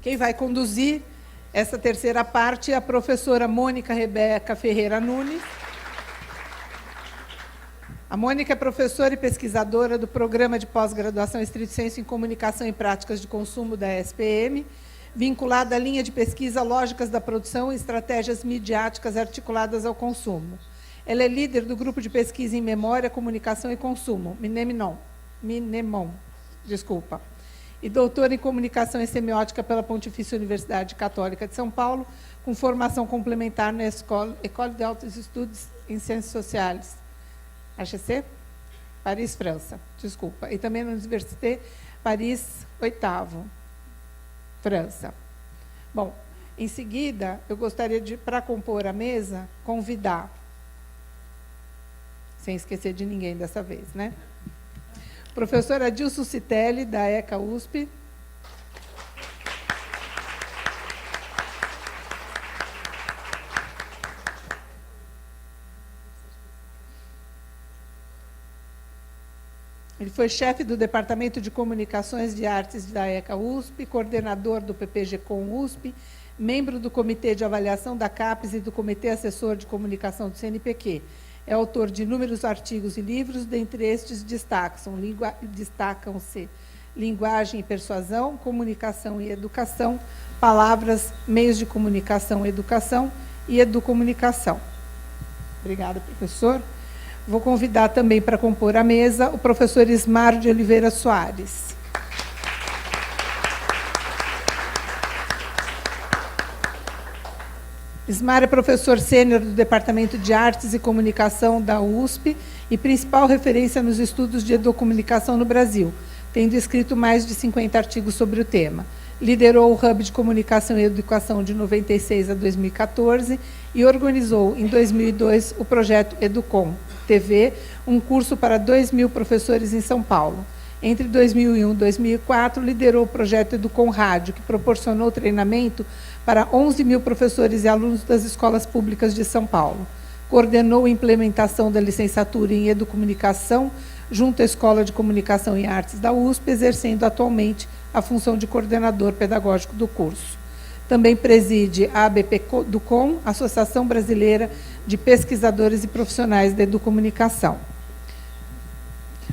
Quem vai conduzir essa terceira parte é a professora Mônica Rebeca Ferreira Nunes. A Mônica é professora e pesquisadora do Programa de Pós-Graduação Estrito Sensu em Comunicação e Práticas de Consumo da SPM, vinculada à linha de pesquisa Lógicas da Produção e Estratégias Midiáticas Articuladas ao Consumo. Ela é líder do Grupo de Pesquisa em Memória, Comunicação e Consumo, MINEMON, e doutora em Comunicação e Semiótica pela Pontifícia Universidade Católica de São Paulo, com formação complementar na École de Hautes Études em Ciências Sociais, HEC, Paris, França, e também na Université Paris 8º, França. Bom, em seguida, eu gostaria de, para compor a mesa, convidar, sem esquecer de ninguém dessa vez, né? Professor Adilson Citelli, da ECA USP. Ele foi chefe do Departamento de Comunicações de Artes da ECA USP, coordenador do PPG-Com USP, membro do Comitê de Avaliação da CAPES e do Comitê Assessor de Comunicação do CNPq. É autor de inúmeros artigos e livros, dentre estes destacam-se Linguagem e Persuasão, Comunicação e Educação, Palavras, Meios de Comunicação e Educação e Educomunicação. Obrigada, professor. Vou convidar também para compor a mesa o professor Ismar de Oliveira Soares. Ismar é professor sênior do Departamento de Artes e Comunicação da USP e principal referência nos estudos de educomunicação no Brasil, tendo escrito mais de 50 artigos sobre o tema. Liderou o Hub de Comunicação e Educação de 96 a 2014 e organizou, em 2002, o projeto Educom TV, um curso para 2.000 professores em São Paulo. Entre 2001 e 2004, liderou o projeto Educom Rádio, que proporcionou treinamento para 11.000 professores e alunos das escolas públicas de São Paulo. Coordenou a implementação da licenciatura em Educomunicação junto à Escola de Comunicação e Artes da USP, exercendo atualmente a função de coordenador pedagógico do curso. Também preside a ABPEDUCOM, Associação Brasileira de Pesquisadores e Profissionais da Educomunicação.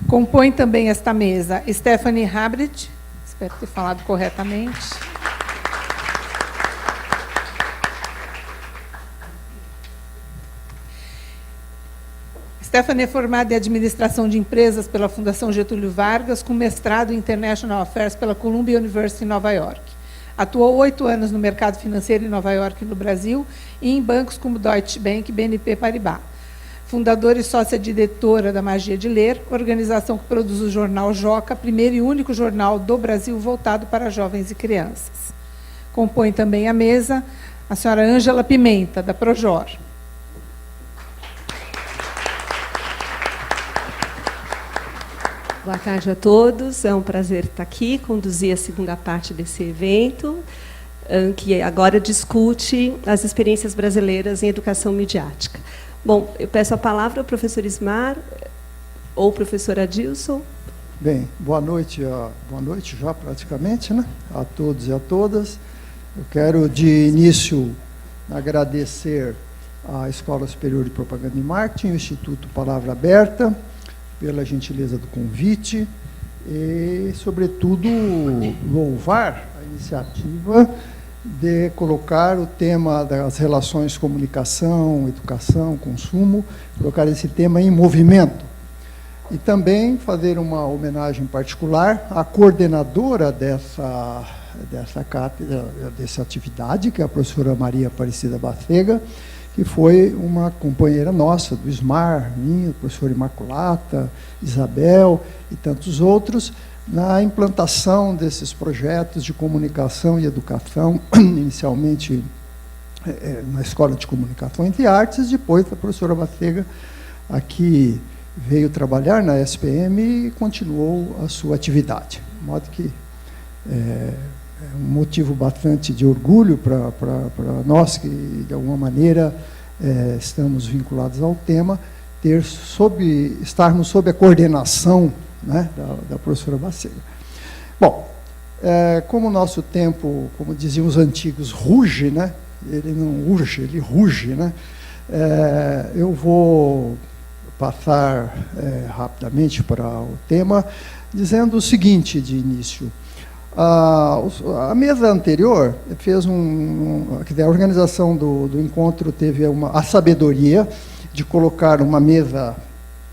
Compõe também esta mesa Stephanie Habrit, espero ter falado corretamente. Stephanie é formada em Administração de Empresas pela Fundação Getúlio Vargas, com mestrado em International Affairs pela Columbia University em Nova York. Atuou 8 anos no mercado financeiro em Nova York e no Brasil, e em bancos como Deutsche Bank e BNP Paribas. Fundadora e sócia-diretora da Magia de Ler, organização que produz o jornal Joca, primeiro e único jornal do Brasil voltado para jovens e crianças. Compõe também a mesa a senhora Ângela Pimenta, da Projor. Boa tarde a todos, é um prazer estar aqui, conduzir a segunda parte desse evento, que agora discute as experiências brasileiras em educação midiática. Bom, eu peço a palavra ao professor Ismar, ou professor Adilson. Bem, boa noite já praticamente, né? A todos e a todas. Eu quero, de início, agradecer à Escola Superior de Propaganda e Marketing, o Instituto Palavra Aberta, pela gentileza do convite e, sobretudo, louvar a iniciativa de colocar o tema das relações comunicação, educação, consumo, colocar esse tema em movimento. E também fazer uma homenagem particular à coordenadora dessa cátedra, dessa atividade, que é a professora Maria Aparecida Bacega, que foi uma companheira nossa, do Ismar, minha, do professor Imaculata, Isabel e tantos outros, na implantação desses projetos de comunicação e educação, inicialmente na Escola de Comunicação e Artes, depois a professora Bacega aqui veio trabalhar na SPM e continuou a sua atividade. De modo que é um motivo bastante de orgulho para nós, que de alguma maneira estamos vinculados ao tema, estarmos sob a coordenação, né, da professora Bacega. Bom, Como o nosso tempo, como diziam os antigos, ruge, né? Ele não urge, ele ruge, né? Eu vou passar rapidamente para o tema, dizendo o seguinte de início. A mesa anterior fez a organização do encontro teve a sabedoria de colocar uma mesa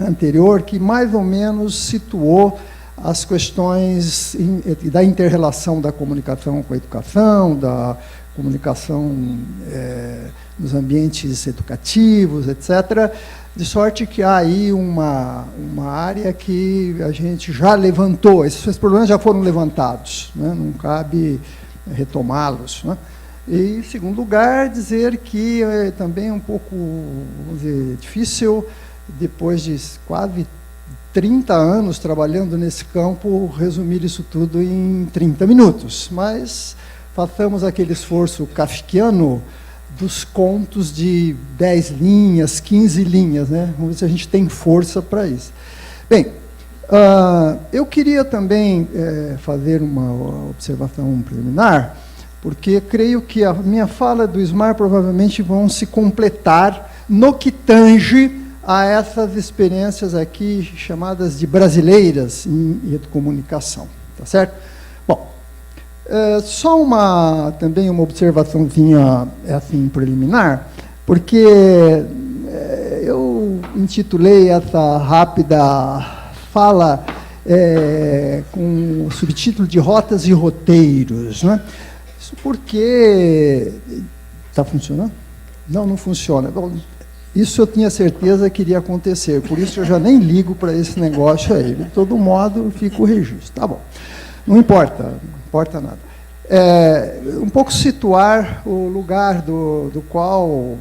anterior que mais ou menos situou as questões da inter-relação da comunicação com a educação, da comunicação nos ambientes educativos, etc., de sorte que há aí uma área que a gente já levantou, esses problemas já foram levantados, né? Não cabe retomá-los, né? E, em segundo lugar, dizer que é também um pouco, vamos dizer, difícil, depois de quase 30 anos trabalhando nesse campo, resumir isso tudo em 30 minutos. Mas façamos aquele esforço kafkiano dos contos de 10 linhas, 15 linhas, né? Vamos ver se a gente tem força para isso. Bem, eu queria também fazer uma observação preliminar, porque creio que a minha fala do Ismar provavelmente vão se completar no que tange a essas experiências aqui chamadas de brasileiras em educomunicação, tá certo? Bom, só também uma observaçãozinha assim preliminar, porque eu intitulei essa rápida fala com o subtítulo de Rotas e Roteiros, né? Isso porque... Está funcionando? Não funciona. Bom, isso eu tinha certeza que iria acontecer, por isso eu já nem ligo para esse negócio aí. De todo modo, fica o registro. Tá bom. Não importa nada. Um pouco situar o lugar do qual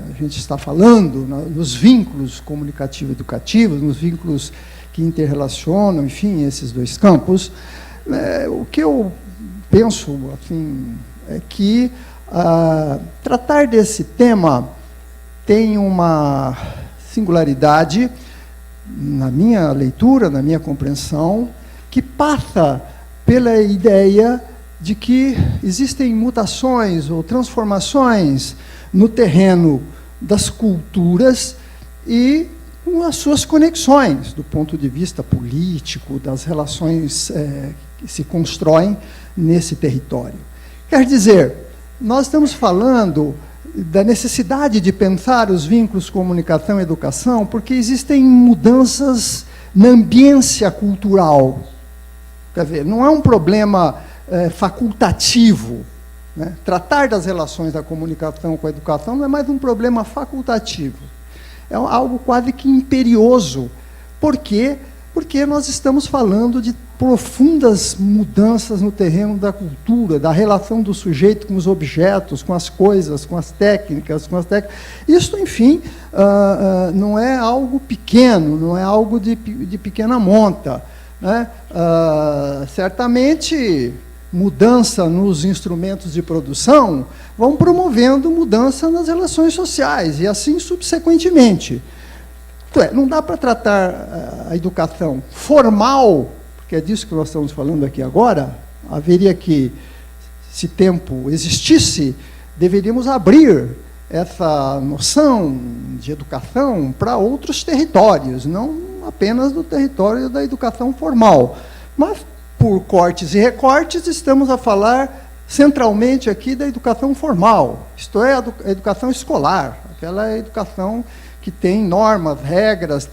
a gente está falando, nos vínculos comunicativo-educativos, nos vínculos que interrelacionam, enfim, esses dois campos. O que eu penso, assim, é que tratar desse tema tem uma singularidade na minha leitura, na minha compreensão, que passa pela ideia de que existem mutações ou transformações no terreno das culturas e com as suas conexões, do ponto de vista político, das relações que se constroem nesse território. Quer dizer, nós estamos falando da necessidade de pensar os vínculos comunicação e educação, porque existem mudanças na ambiência cultural. Quer dizer, não é um problema facultativo, né? Tratar das relações da comunicação com a educação não é mais um problema facultativo. É algo quase que imperioso. Por quê? Porque nós estamos falando de profundas mudanças no terreno da cultura, da relação do sujeito com os objetos, com as coisas, com as técnicas. Isso, enfim, não é algo pequeno, não é algo de pequena monta, né? Certamente, mudança nos instrumentos de produção vão promovendo mudança nas relações sociais, e assim subsequentemente. Não dá para tratar a educação formal, porque é disso que nós estamos falando aqui agora. Haveria que, se tempo existisse, deveríamos abrir essa noção de educação para outros territórios, não apenas do território da educação formal. Mas, por cortes e recortes, estamos a falar centralmente aqui da educação formal, isto é, a educação escolar, aquela educação que tem normas, regras,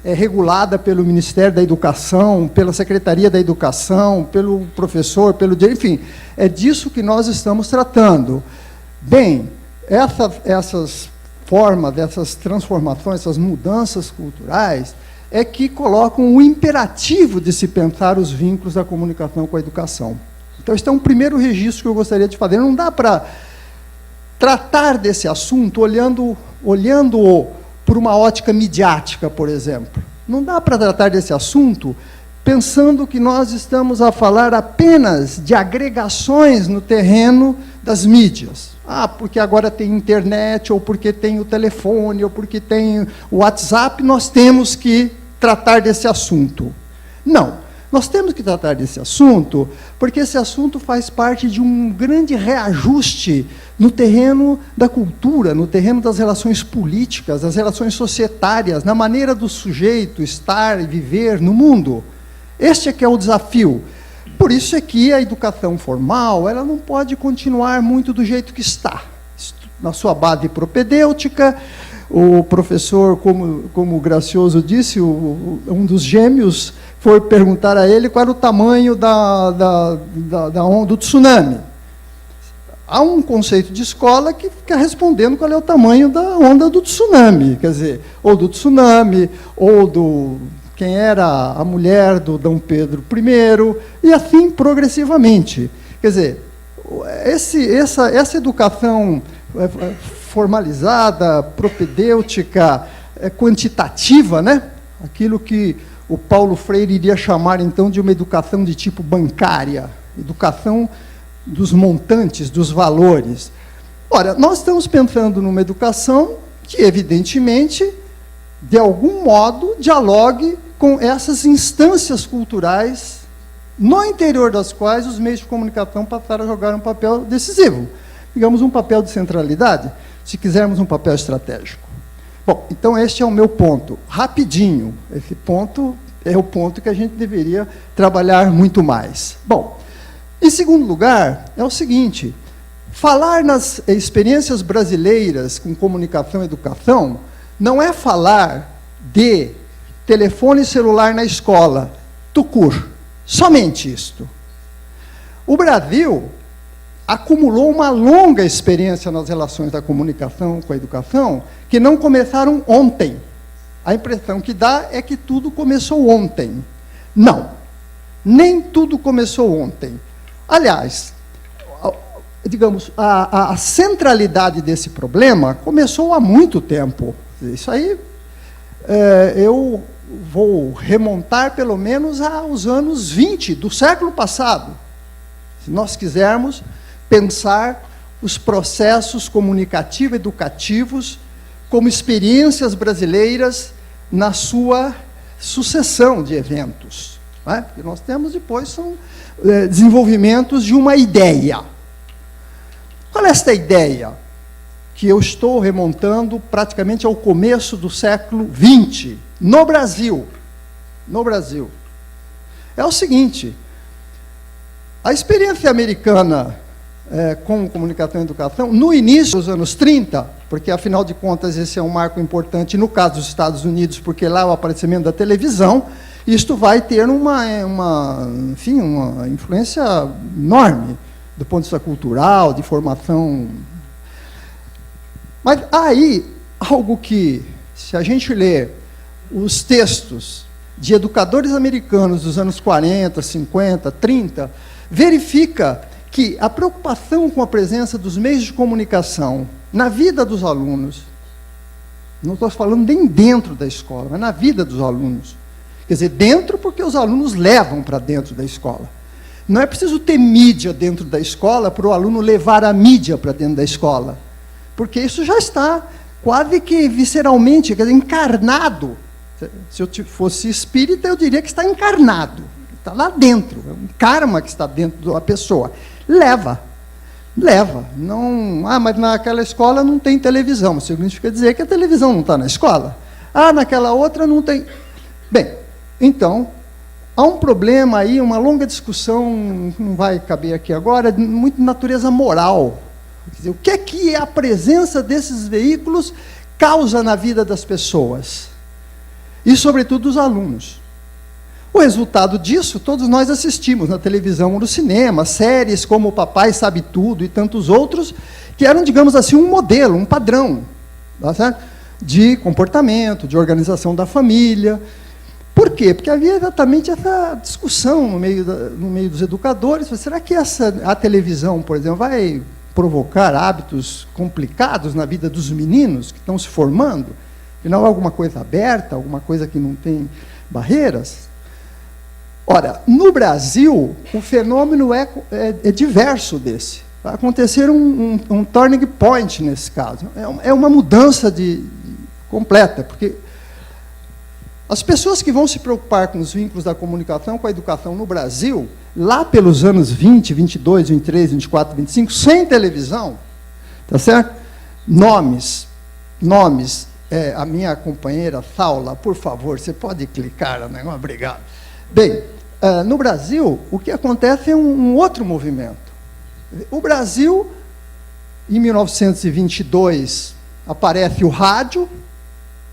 é regulada pelo Ministério da Educação, pela Secretaria da Educação, pelo professor, enfim, é disso que nós estamos tratando. Bem, essas formas, essas transformações, essas mudanças culturais, é que colocam o imperativo de se pensar os vínculos da comunicação com a educação. Então, este é um primeiro registro que eu gostaria de fazer. Não dá para tratar desse assunto olhando-o por uma ótica midiática, por exemplo. Não dá para tratar desse assunto pensando que nós estamos a falar apenas de agregações no terreno das mídias. Porque agora tem internet, ou porque tem o telefone, ou porque tem o WhatsApp, nós temos que tratar desse assunto. Não. Nós temos que tratar desse assunto, porque esse assunto faz parte de um grande reajuste no terreno da cultura, no terreno das relações políticas, das relações societárias, na maneira do sujeito estar e viver no mundo. Este é que é o desafio. Por isso é que a educação formal, ela não pode continuar muito do jeito que está. Na sua base propedêutica, o professor, como o Gracioso disse, um dos gêmeos foi perguntar a ele qual era o tamanho da onda do tsunami. Há um conceito de escola que fica respondendo qual é o tamanho da onda do tsunami, quer dizer, ou do tsunami, ou do quem era a mulher do Dom Pedro I, e assim progressivamente. Quer dizer, essa educação formalizada, propedêutica, quantitativa, né? Aquilo que o Paulo Freire iria chamar, então, de uma educação de tipo bancária, educação dos montantes, dos valores. Ora, nós estamos pensando numa educação que, evidentemente, de algum modo, dialogue com essas instâncias culturais, no interior das quais os meios de comunicação passaram a jogar um papel decisivo. Digamos, um papel de centralidade, se quisermos um papel estratégico. Bom, então este é o meu ponto. Rapidinho, esse ponto é o ponto que a gente deveria trabalhar muito mais. Bom, em segundo lugar, é o seguinte, falar nas experiências brasileiras com comunicação e educação não é falar de telefone celular na escola, tucur, somente isto. O Brasil acumulou uma longa experiência nas relações da comunicação com a educação, que não começaram ontem. A impressão que dá é que tudo começou ontem. Não, nem tudo começou ontem. Aliás, digamos, a centralidade desse problema começou há muito tempo. Isso aí, eu vou remontar pelo menos aos anos 20 do século passado, se nós quisermos pensar os processos comunicativo-educativos como experiências brasileiras na sua sucessão de eventos. Não é? Porque nós temos depois são desenvolvimentos de uma ideia. Qual é esta ideia? Que eu estou remontando praticamente ao começo do século XX, no Brasil. No Brasil. É o seguinte, a experiência americana com comunicação e educação, no início dos anos 30, porque, afinal de contas, esse é um marco importante no caso dos Estados Unidos, porque lá o aparecimento da televisão, isto vai ter enfim, uma influência enorme do ponto de vista cultural, de formação. Mas aí, algo que, se a gente ler os textos de educadores americanos dos anos 40, 50, 30, verifica que a preocupação com a presença dos meios de comunicação na vida dos alunos, não estou falando nem dentro da escola, mas na vida dos alunos. Quer dizer, dentro porque os alunos levam para dentro da escola. Não é preciso ter mídia dentro da escola para o aluno levar a mídia para dentro da escola, porque isso já está quase que visceralmente, quer dizer, encarnado. Se eu fosse espírita, eu diria que está encarnado, está lá dentro, é um karma que está dentro da pessoa. Leva. Não, mas naquela escola não tem televisão, isso significa dizer que a televisão não está na escola. Naquela outra não tem. Bem, então, há um problema aí, uma longa discussão, não vai caber aqui agora, muito de natureza moral. Quer dizer, o que é a presença desses veículos causa na vida das pessoas? E, sobretudo, dos alunos. O resultado disso, todos nós assistimos na televisão ou no cinema, séries como O Papai Sabe Tudo e tantos outros, que eram, digamos assim, um modelo, um padrão, tá certo? De comportamento, de organização da família. Por quê? Porque havia exatamente essa discussão no meio dos educadores. Será que a televisão, por exemplo, vai provocar hábitos complicados na vida dos meninos que estão se formando? Afinal, alguma coisa aberta, alguma coisa que não tem barreiras? Ora, no Brasil, o fenômeno é diverso desse. Vai acontecer um turning point nesse caso. É uma mudança completa, porque As pessoas que vão se preocupar com os vínculos da comunicação com a educação no Brasil, lá pelos anos 20, 22, 23, 24, 25, sem televisão, tá certo? Nomes, a minha companheira Saula, por favor, você pode clicar, né? Obrigado. Bem, no Brasil, o que acontece é um outro movimento. O Brasil, em 1922, aparece o rádio,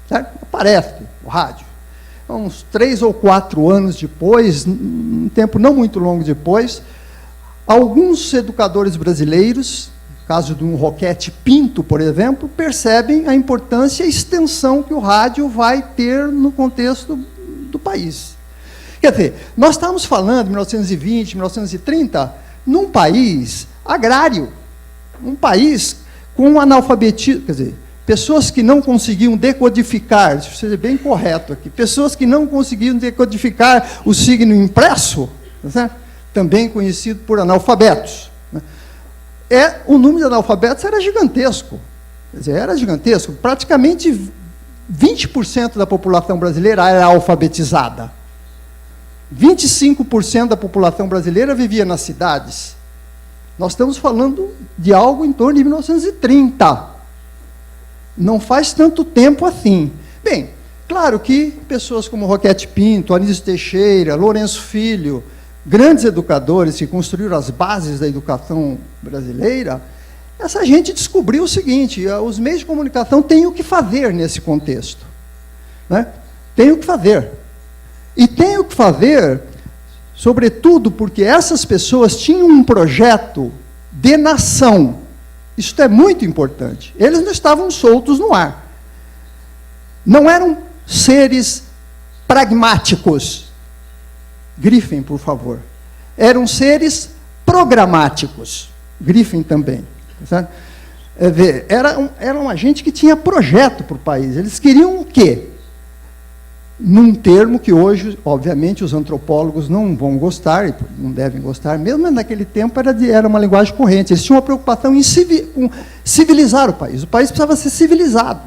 certo? Aparece o rádio. Uns 3 ou 4 anos depois, um tempo não muito longo depois, alguns educadores brasileiros, no caso de um Roquete Pinto, por exemplo, percebem a importância e a extensão que o rádio vai ter no contexto do país. Quer dizer, nós estamos falando, em 1920, 1930, num país agrário, um país com analfabetismo, quer dizer, pessoas que não conseguiam decodificar, deixa eu ser bem correto aqui, pessoas que não conseguiam decodificar o signo impresso, tá certo? Também conhecido por analfabetos. Né? O número de analfabetos era gigantesco. Quer dizer, era gigantesco. Praticamente 20% da população brasileira era alfabetizada. 25% da população brasileira vivia nas cidades. Nós estamos falando de algo em torno de 1930. Não faz tanto tempo assim. Bem, claro que pessoas como Roquete Pinto, Anísio Teixeira, Lourenço Filho, grandes educadores que construíram as bases da educação brasileira, essa gente descobriu o seguinte: os meios de comunicação têm o que fazer nesse contexto. Né? Tem o que fazer. E tem o que fazer, sobretudo porque essas pessoas tinham um projeto de nação. Isso é muito importante. Eles não estavam soltos no ar. Não eram seres pragmáticos. Grifem, por favor. Eram seres programáticos. Grifem também. Sabe? Era uma gente que tinha projeto para o país. Eles queriam o quê? Num termo que hoje, obviamente, os antropólogos não vão gostar, não devem gostar, mesmo naquele tempo era uma linguagem corrente. Eles tinham uma preocupação em civilizar o país. O país precisava ser civilizado.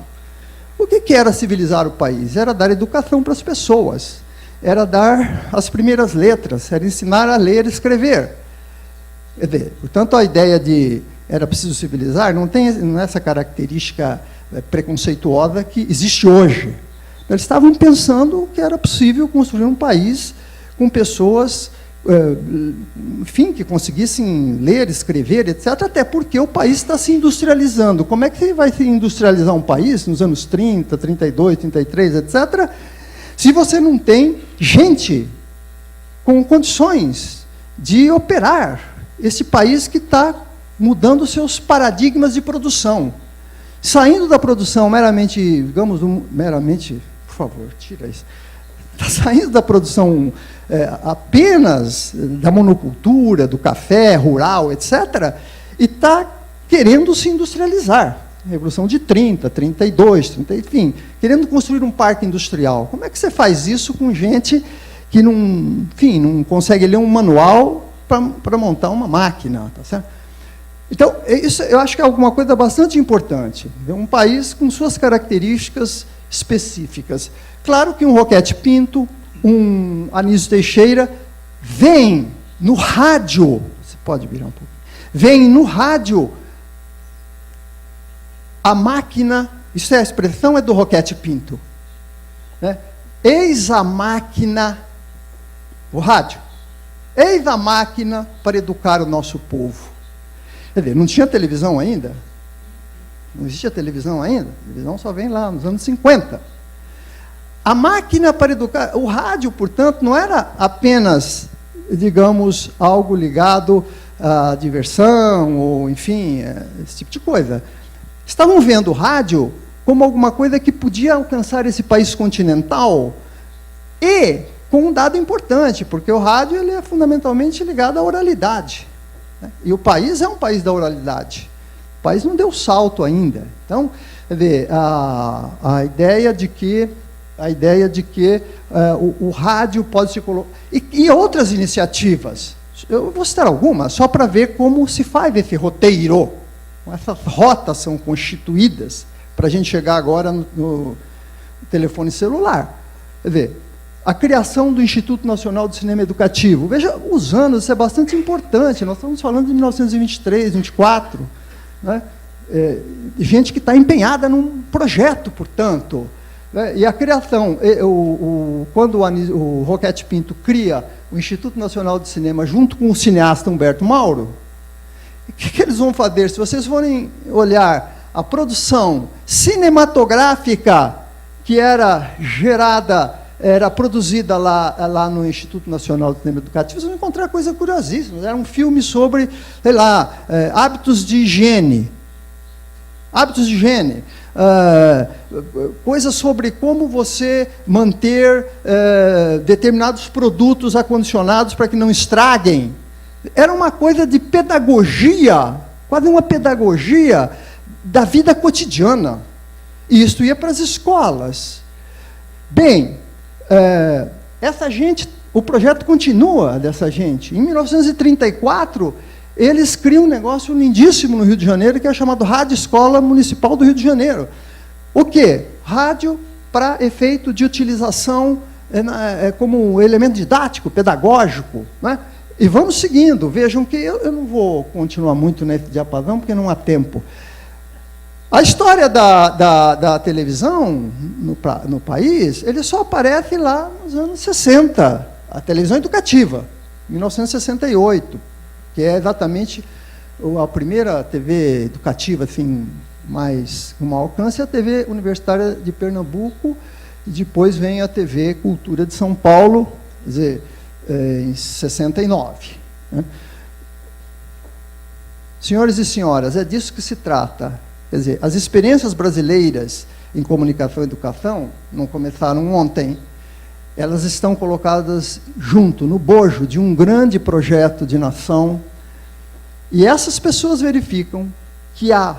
O que era civilizar o país? Era dar educação para as pessoas, era dar as primeiras letras, era ensinar a ler e escrever. Quer dizer, portanto, a ideia de era preciso civilizar não tem essa característica preconceituosa que existe hoje. Eles estavam pensando que era possível construir um país com pessoas, enfim, que conseguissem ler, escrever, etc., até porque o país está se industrializando. Como é que você vai se industrializar um país nos anos 30, 32, 33, etc., se você não tem gente com condições de operar esse país que está mudando seus paradigmas de produção, saindo da produção meramente, digamos, meramente... Por favor, tira isso. Está saindo da produção apenas da monocultura, do café rural, etc., e está querendo se industrializar. Revolução de 30, 32, 30, enfim, querendo construir um parque industrial. Como é que você faz isso com gente que não, enfim, não consegue ler um manual para montar uma máquina? Tá certo? Então, isso eu acho que é alguma coisa bastante importante. É um país com suas características específicas. Claro que um Roquete Pinto, um Anísio Teixeira, vem no rádio, você pode virar um pouco, vem no rádio a máquina, isso é a expressão é do Roquete Pinto, né? Eis a máquina, o rádio, eis a máquina para educar o nosso povo. Quer dizer, não tinha televisão ainda? Não existia televisão ainda? A televisão só vem lá, nos anos 50. A máquina para educar... O rádio, portanto, não era apenas, digamos, algo ligado à diversão, ou, enfim, esse tipo de coisa. Estavam vendo o rádio como alguma coisa que podia alcançar esse país continental e com um dado importante, porque o rádio ele é fundamentalmente ligado à oralidade. Né? E o país é um país da oralidade. O país não deu salto ainda. Então, quer dizer, a ideia de que o rádio pode se colocar... E outras iniciativas. Eu vou citar algumas, só para ver como se faz esse roteiro. Essas rotas são constituídas para a gente chegar agora no telefone celular. Quer dizer, a criação do Instituto Nacional de Cinema Educativo. Veja, os anos, isso é bastante importante. Nós estamos falando de 1923, 24, né? Gente que está empenhada num projeto, portanto. Né? E a criação, quando o Roquete Pinto cria o Instituto Nacional de Cinema junto com o cineasta Humberto Mauro, o que eles vão fazer? Se vocês forem olhar a produção cinematográfica que era produzida lá no Instituto Nacional de Cinema Educativo, vocês vão encontrar coisa curiosíssima. Era um filme sobre, sei lá, hábitos de higiene. Hábitos de higiene. Coisas sobre como você manter determinados produtos acondicionados para que não estraguem. Era uma coisa de pedagogia, quase uma pedagogia da vida cotidiana. E isso ia para as escolas. Bem, essa gente, o projeto continua dessa gente. Em 1934, eles criam um negócio lindíssimo no Rio de Janeiro, que é chamado Rádio Escola Municipal do Rio de Janeiro. O quê? Rádio para efeito de utilização como um elemento didático, pedagógico, né? E vamos seguindo. Vejam que eu não vou continuar muito nesse diapasão, porque não há tempo. A história da televisão no país, ele só aparece lá nos anos 60, a televisão educativa, 1968, que é exatamente a primeira TV educativa, assim, mais com maior alcance, é a TV Universitária de Pernambuco, e depois vem a TV Cultura de São Paulo, quer dizer, em 69. Né? Senhores e senhoras, é disso que se trata. Quer dizer, as experiências brasileiras em comunicação e educação não começaram ontem. Elas estão colocadas junto, no bojo de um grande projeto de nação. E essas pessoas verificam que há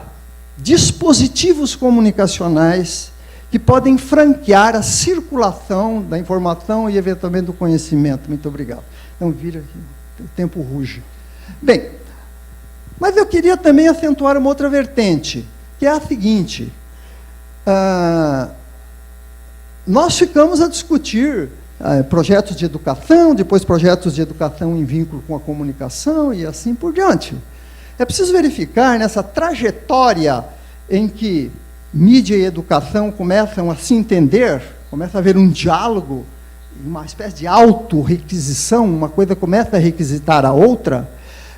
dispositivos comunicacionais que podem franquear a circulação da informação e, eventualmente, do conhecimento. Muito obrigado. Então, vira aqui, o tempo ruge. Bem, mas eu queria também acentuar uma outra vertente, que é a seguinte. Nós ficamos a discutir projetos de educação, depois projetos de educação em vínculo com a comunicação e assim por diante. É preciso verificar nessa trajetória em que mídia e educação começam a se entender, começa a haver um diálogo, uma espécie de autorrequisição, uma coisa começa a requisitar a outra,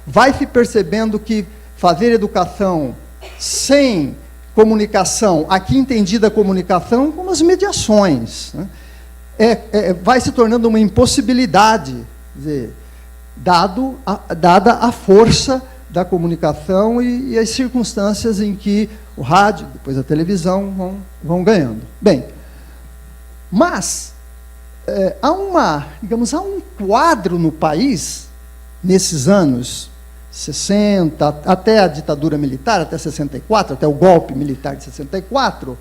vai se percebendo que fazer educação sem comunicação, aqui entendida a comunicação como as mediações, né? Vai se tornando uma impossibilidade, quer dizer, dada a força da comunicação e as circunstâncias em que o rádio, depois a televisão vão ganhando. Bem, mas há um quadro no país, nesses anos 60, até a ditadura militar, até 64, até o golpe militar de 64,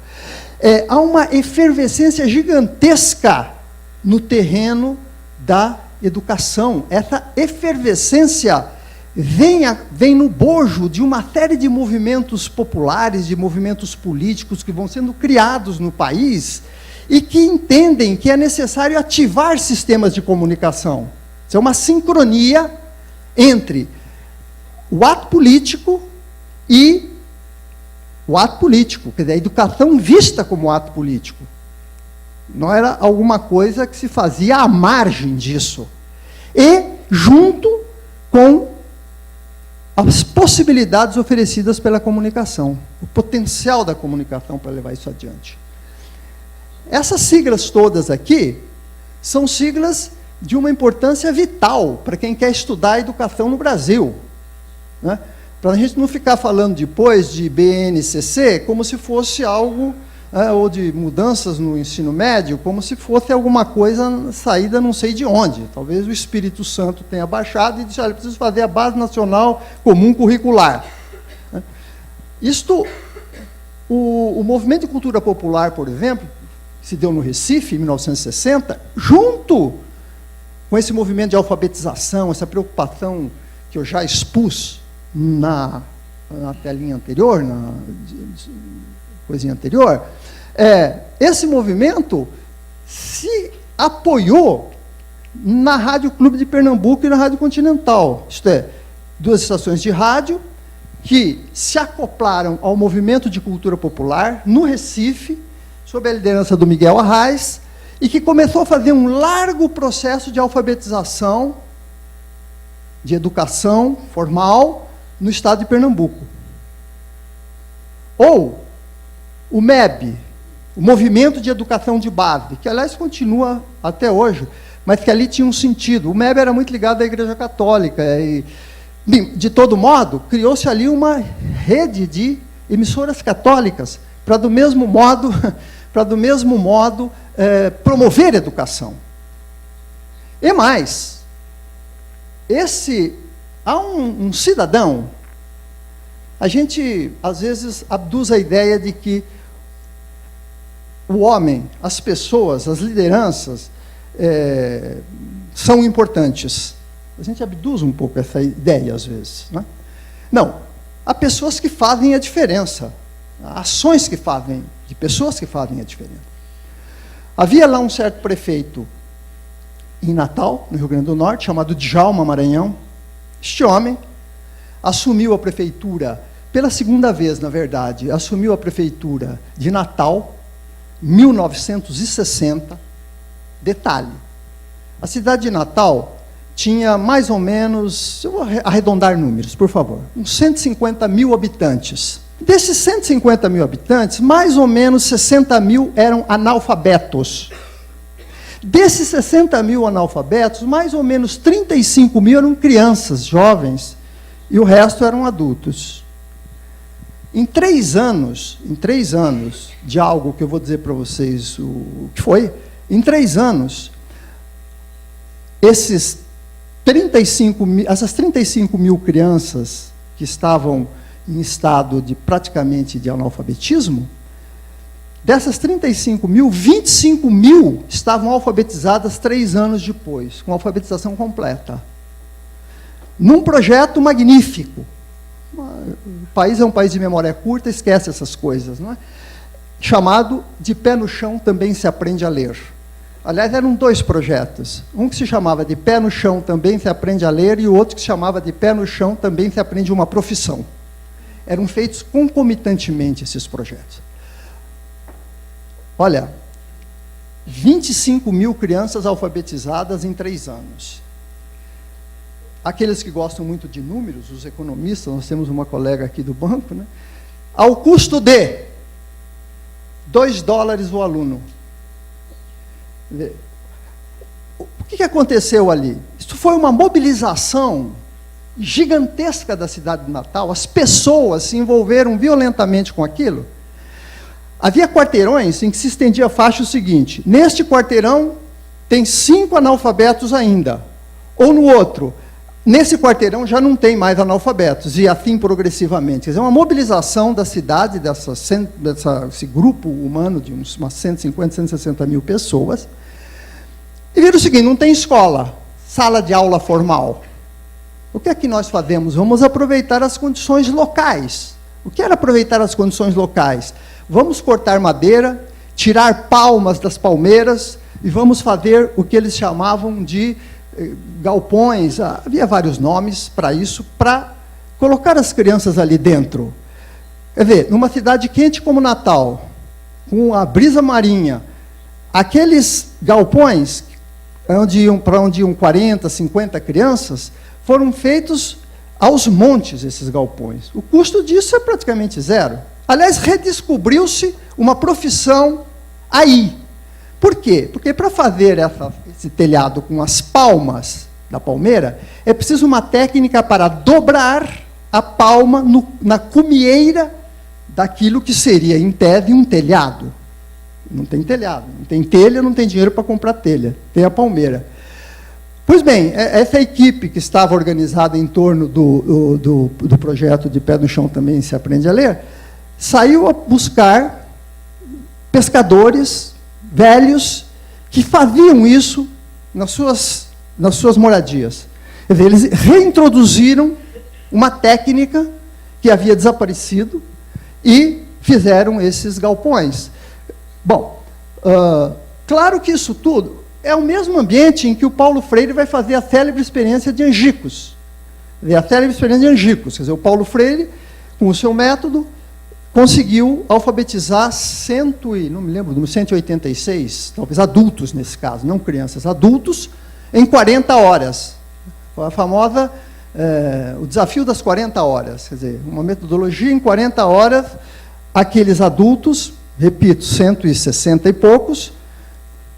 há uma efervescência gigantesca no terreno da educação. Essa efervescência vem no bojo de uma série de movimentos populares, de movimentos políticos que vão sendo criados no país e que entendem que é necessário ativar sistemas de comunicação. Isso é uma sincronia entre o ato político e o ato político, quer dizer, a educação vista como ato político. Não era alguma coisa que se fazia à margem disso. E junto com as possibilidades oferecidas pela comunicação, o potencial da comunicação para levar isso adiante. Essas siglas todas aqui são siglas de uma importância vital para quem quer estudar a educação no Brasil, né? Para a gente não ficar falando depois de BNCC como se fosse algo, ou de mudanças no ensino médio, como se fosse alguma coisa saída não sei de onde. Talvez o Espírito Santo tenha baixado e disse, olha, preciso fazer a Base Nacional Comum Curricular. O movimento de cultura popular, por exemplo, que se deu no Recife, em 1960, junto com esse movimento de alfabetização, essa preocupação que eu já expus na telinha anterior, coisinha anterior, esse movimento se apoiou na Rádio Clube de Pernambuco e na Rádio Continental. Isto é, duas estações de rádio que se acoplaram ao movimento de cultura popular no Recife, sob a liderança do Miguel Arraes, e que começou a fazer um largo processo de alfabetização, de educação formal, no estado de Pernambuco. Ou o MEB, o Movimento de Educação de Base, que, aliás, continua até hoje, mas que ali tinha um sentido. O MEB era muito ligado à Igreja Católica. E, de todo modo, criou-se ali uma rede de emissoras católicas para, do mesmo modo, promover a educação. E mais, há um cidadão, a gente, às vezes, abduz a ideia de que o homem, as pessoas, as lideranças, são importantes. A gente abduz um pouco essa ideia, às vezes. Né? Não, há pessoas que fazem a diferença, há ações que fazem, de pessoas que fazem a diferença. Havia lá um certo prefeito em Natal, no Rio Grande do Norte, chamado Djalma Maranhão. Este homem assumiu a prefeitura, pela segunda vez, na verdade, assumiu a prefeitura de Natal, 1960. Detalhe, a cidade de Natal tinha mais ou menos, eu vou arredondar números, por favor, uns 150 mil habitantes. Desses 150 mil habitantes, mais ou menos 60 mil eram analfabetos. Desses 60 mil analfabetos, mais ou menos 35 mil eram crianças, jovens, e o resto eram adultos. Em 3 anos de algo que eu vou dizer para vocês o que foi, em 3 anos, essas 35 mil crianças que estavam em estado de praticamente de analfabetismo, dessas 35 mil, 25 mil estavam alfabetizadas 3 anos depois, com alfabetização completa. Num projeto magnífico. O país é um país de memória curta, esquece essas coisas, não é? Chamado De Pé no Chão Também Se Aprende a Ler. Aliás, eram 2 projetos. Um que se chamava De Pé no Chão Também Se Aprende a Ler e o outro que se chamava De Pé no Chão Também Se Aprende uma Profissão. Eram feitos concomitantemente esses projetos. Olha, 25 mil crianças alfabetizadas em 3 anos. Aqueles que gostam muito de números, os economistas, nós temos uma colega aqui do banco, né? Ao custo de $2 o aluno. O que aconteceu ali? Isso foi uma mobilização gigantesca da cidade de Natal. As pessoas se envolveram violentamente com aquilo. Havia quarteirões em que se estendia a faixa o seguinte: neste quarteirão tem 5 analfabetos ainda, ou no outro, nesse quarteirão já não tem mais analfabetos, e assim progressivamente. Quer dizer, uma mobilização da cidade, desse grupo humano de umas 150, 160 mil pessoas, e viram o seguinte: não tem escola, sala de aula formal. O que é que nós fazemos? Vamos aproveitar as condições locais. O que era aproveitar as condições locais? Vamos cortar madeira, tirar palmas das palmeiras, e vamos fazer o que eles chamavam de galpões, havia vários nomes para isso, para colocar as crianças ali dentro. Quer ver, numa cidade quente como Natal, com a brisa marinha, aqueles galpões para onde iam 40, 50 crianças, foram feitos aos montes, esses galpões. O custo disso é praticamente zero. Aliás, redescobriu-se uma profissão aí. Por quê? Porque para fazer esse telhado com as palmas da palmeira, é preciso uma técnica para dobrar a palma na cumieira daquilo que seria, em tese, um telhado. Não tem telhado, não tem telha, não tem dinheiro para comprar telha, tem a palmeira. Pois bem, essa equipe que estava organizada em torno do projeto De Pé no Chão Também Se Aprende a Ler, saiu a buscar pescadores velhos que faziam isso nas suas moradias. Quer dizer, eles reintroduziram uma técnica que havia desaparecido e fizeram esses galpões. Bom, Claro que isso tudo é o mesmo ambiente em que o Paulo Freire vai fazer a célebre experiência de Angicos. A célebre experiência de Angicos. Quer dizer, o Paulo Freire, com o seu método, conseguiu alfabetizar 186, talvez adultos nesse caso, não crianças, adultos, em 40 horas. A famosa, o desafio das 40 horas. Quer dizer, uma metodologia em 40 horas, aqueles adultos, repito, 160 e poucos.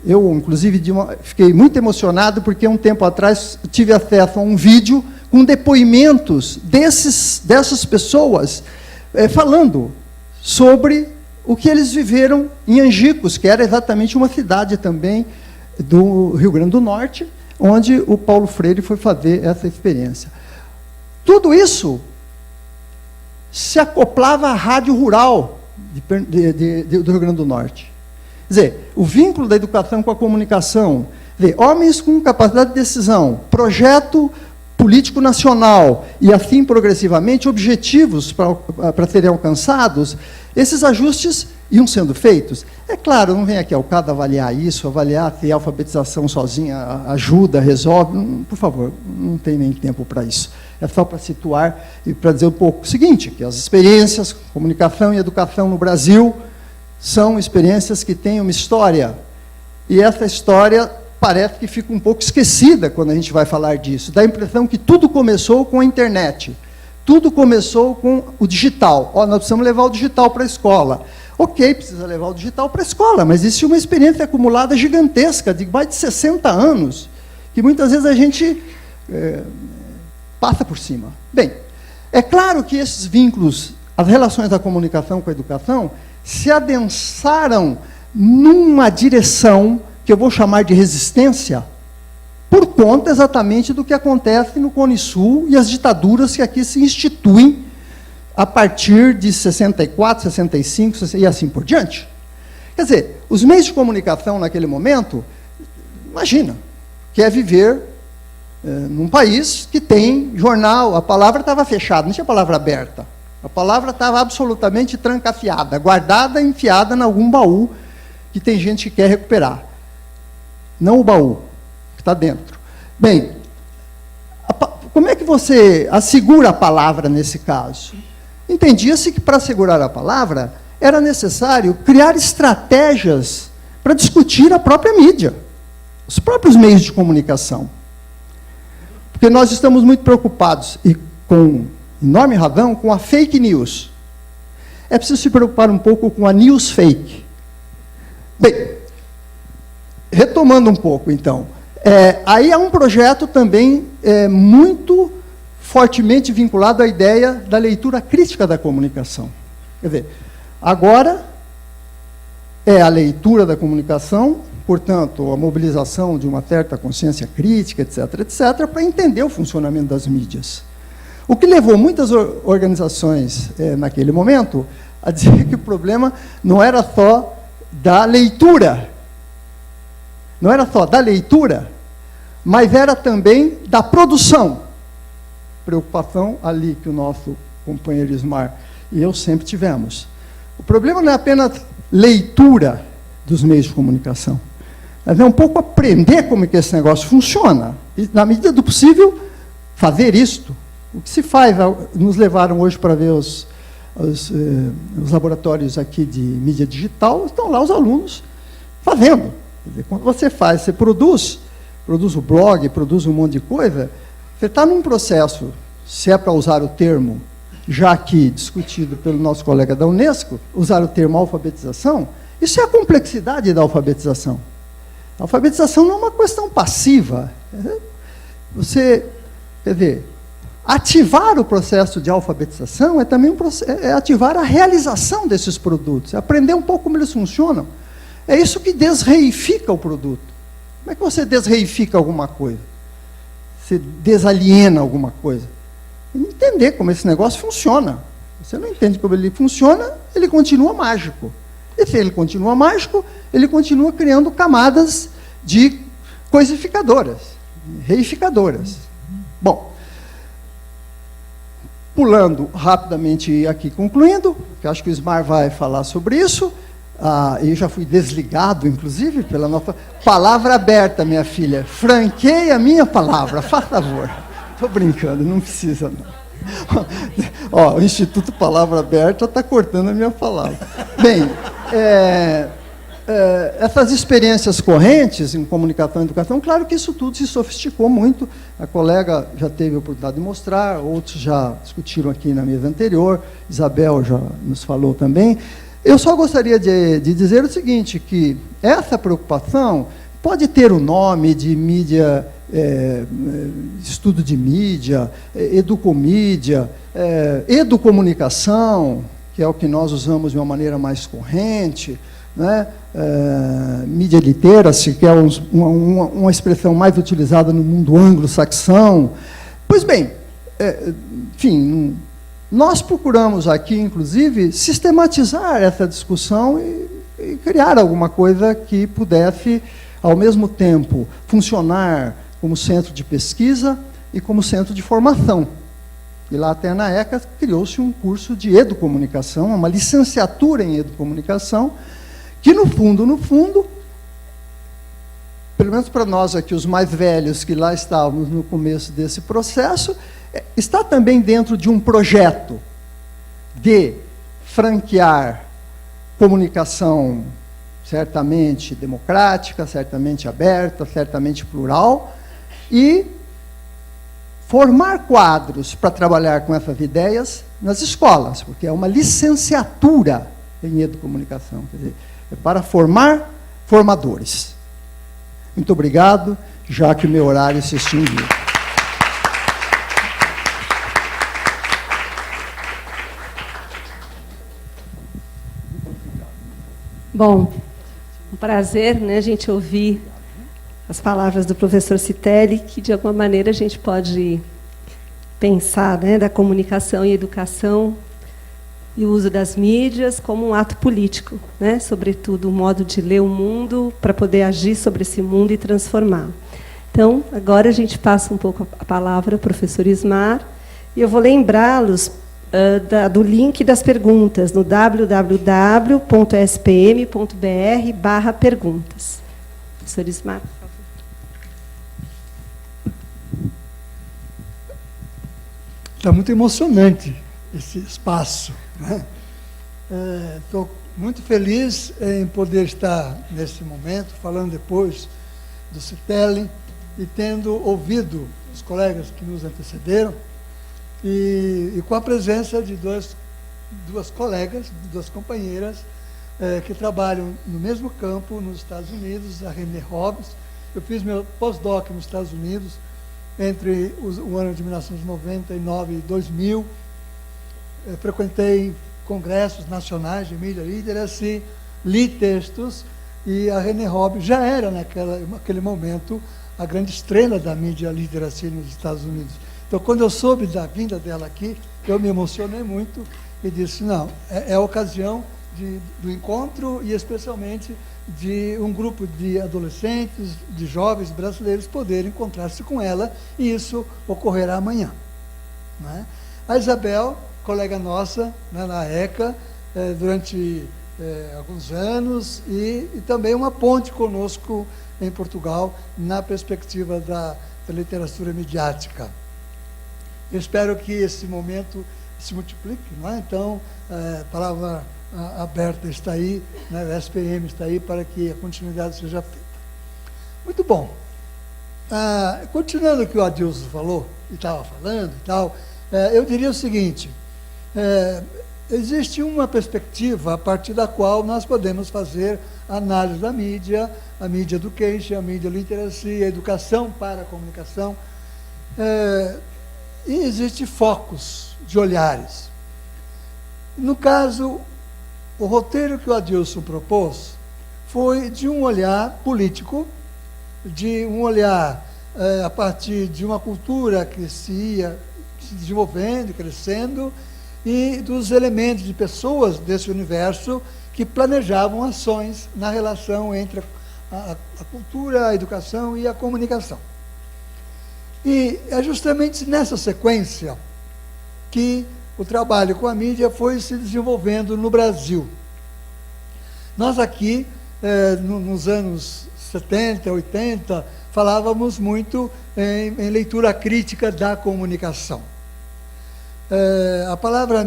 Eu, inclusive, fiquei muito emocionado, porque um tempo atrás tive acesso a um vídeo com depoimentos dessas pessoas falando sobre o que eles viveram em Angicos, que era exatamente uma cidade também do Rio Grande do Norte, onde o Paulo Freire foi fazer essa experiência. Tudo isso se acoplava à rádio rural do Rio Grande do Norte. Quer dizer, o vínculo da educação com a comunicação, homens com capacidade de decisão, projeto político nacional e, assim, progressivamente, objetivos para serem alcançados, esses ajustes iam sendo feitos. É claro, não vem aqui ao caso avaliar isso, avaliar se a alfabetização sozinha ajuda, resolve. Por favor, não tem nem tempo para isso. É só para situar e para dizer um pouco o seguinte, que as experiências, comunicação e educação no Brasil, são experiências que têm uma história. E essa história parece que fica um pouco esquecida quando a gente vai falar disso. Dá a impressão que tudo começou com a internet. Tudo começou com o digital. Nós precisamos levar o digital para a escola. Ok, precisa levar o digital para a escola, mas existe uma experiência acumulada gigantesca, de mais de 60 anos, que muitas vezes a gente passa por cima. Bem, é claro que esses vínculos, as relações da comunicação com a educação, se adensaram numa direção que eu vou chamar de resistência, por conta exatamente do que acontece no Cone Sul e as ditaduras que aqui se instituem a partir de 64, 65 e assim por diante. Quer dizer, os meios de comunicação naquele momento, imagina, que é viver num país que tem jornal, a palavra estava fechada, não tinha palavra aberta. A palavra estava absolutamente trancafiada, guardada, enfiada em algum baú, que tem gente que quer recuperar. Não o baú, que está dentro. Bem, como é que você assegura a palavra nesse caso? Entendia-se que, para assegurar a palavra, era necessário criar estratégias para discutir a própria mídia, os próprios meios de comunicação. Porque nós estamos muito preocupados, e com enorme razão, com a fake news. É preciso se preocupar um pouco com a news fake. Bem, retomando um pouco, então, aí há um projeto também muito fortemente vinculado à ideia da leitura crítica da comunicação. Quer dizer, agora é a leitura da comunicação, portanto, a mobilização de uma certa consciência crítica, etc., etc., para entender o funcionamento das mídias. O que levou muitas organizações, naquele momento, a dizer que o problema não era só da leitura, não era só da leitura, mas era também da produção. Preocupação ali que o nosso companheiro Ismar e eu sempre tivemos. O problema não é apenas leitura dos meios de comunicação, mas é um pouco aprender como é que esse negócio funciona. E, na medida do possível, fazer isto. O que se faz, nos levaram hoje para ver os laboratórios aqui de mídia digital, estão lá os alunos fazendo. Quer dizer, quando você faz, você produz o blog, produz um monte de coisa, você está num processo, se é para usar o termo, já aqui discutido pelo nosso colega da Unesco, usar o termo alfabetização, isso é a complexidade da alfabetização. A alfabetização não é uma questão passiva. Você, quer dizer, ativar o processo de alfabetização é também ativar a realização desses produtos, aprender um pouco como eles funcionam. É isso que desreifica o produto. Como é que você desreifica alguma coisa? Você desaliena alguma coisa? Entender como esse negócio funciona. Você não entende como ele funciona, ele continua mágico. E se ele continua mágico, ele continua criando camadas de coisificadoras, reificadoras. Bom, pulando rapidamente e aqui concluindo, que acho que o Ismar vai falar sobre isso, e já fui desligado, inclusive, pela nossa palavra aberta, minha filha. Franqueie a minha palavra, faz favor. Estou brincando, não precisa, não. Ó, o Instituto Palavra Aberta está cortando a minha palavra. Bem, essas experiências correntes em comunicação e educação, claro que isso tudo se sofisticou muito. A colega já teve a oportunidade de mostrar, outros já discutiram aqui na mesa anterior, Isabel já nos falou também. Eu só gostaria de dizer o seguinte, que essa preocupação pode ter o nome de mídia, estudo de mídia, educomídia, educomunicação, que é o que nós usamos de uma maneira mais corrente, né? Media literacy, que é uma expressão mais utilizada no mundo anglo-saxão. Pois bem, enfim, nós procuramos aqui, inclusive, sistematizar essa discussão e criar alguma coisa que pudesse, ao mesmo tempo, funcionar como centro de pesquisa e como centro de formação. E lá até na ECA criou-se um curso de educomunicação, uma licenciatura em educomunicação, que no fundo, pelo menos para nós aqui, os mais velhos que lá estávamos no começo desse processo, está também dentro de um projeto de franquear comunicação certamente democrática, certamente aberta, certamente plural, e formar quadros para trabalhar com essas ideias nas escolas, porque é uma licenciatura em educomunicação, quer dizer, é para formar formadores. Muito obrigado, já que o meu horário se extinguiu. Bom, um prazer, né, a gente ouvir as palavras do professor Citelli, que, de alguma maneira, a gente pode pensar, né, da comunicação e educação e o uso das mídias como um ato político, né, sobretudo um modo de ler o mundo para poder agir sobre esse mundo e transformar. Então, agora a gente passa um pouco a palavra ao professor Ismar, e eu vou lembrá-los do link das perguntas no www.spm.br/perguntas. Professor Ismar, por favor. Está muito emocionante esse espaço, né? Estou muito feliz em poder estar nesse momento, falando depois do Citelli e tendo ouvido os colegas que nos antecederam, e com a presença de duas colegas, duas companheiras que trabalham no mesmo campo nos Estados Unidos, a René Hobbs. Eu fiz meu pós-doc nos Estados Unidos entre o ano de 1999 e 2000. Frequentei congressos nacionais de mídia literacy, li textos, e a René Hobbs já era, naquele momento, a grande estrela da mídia literacy nos Estados Unidos. Então, quando eu soube da vinda dela aqui, eu me emocionei muito e disse, não, é a ocasião do encontro e, especialmente, de um grupo de adolescentes, de jovens brasileiros poderem encontrar-se com ela, e isso ocorrerá amanhã, né? A Isabel, colega nossa, né, na ECA, durante alguns anos, e também uma ponte conosco em Portugal, na perspectiva da literatura midiática. Eu espero que esse momento se multiplique, não é? Então, a palavra aberta está aí, né? A SPM está aí para que a continuidade seja feita. Muito bom. Continuando o que o Adilson falou, e estava falando e tal, eu diria o seguinte, existe uma perspectiva a partir da qual nós podemos fazer a análise da mídia, a media education, a media literacy, a educação para a comunicação, e existem focos de olhares. No caso, o roteiro que o Adilson propôs foi de um olhar político, de um olhar a partir de uma cultura que se ia se desenvolvendo, crescendo, e dos elementos de pessoas desse universo que planejavam ações na relação entre a cultura, a educação e a comunicação. E é justamente nessa sequência que o trabalho com a mídia foi se desenvolvendo no Brasil. Nós aqui, nos anos 70, 80, falávamos muito em leitura crítica da comunicação. A palavra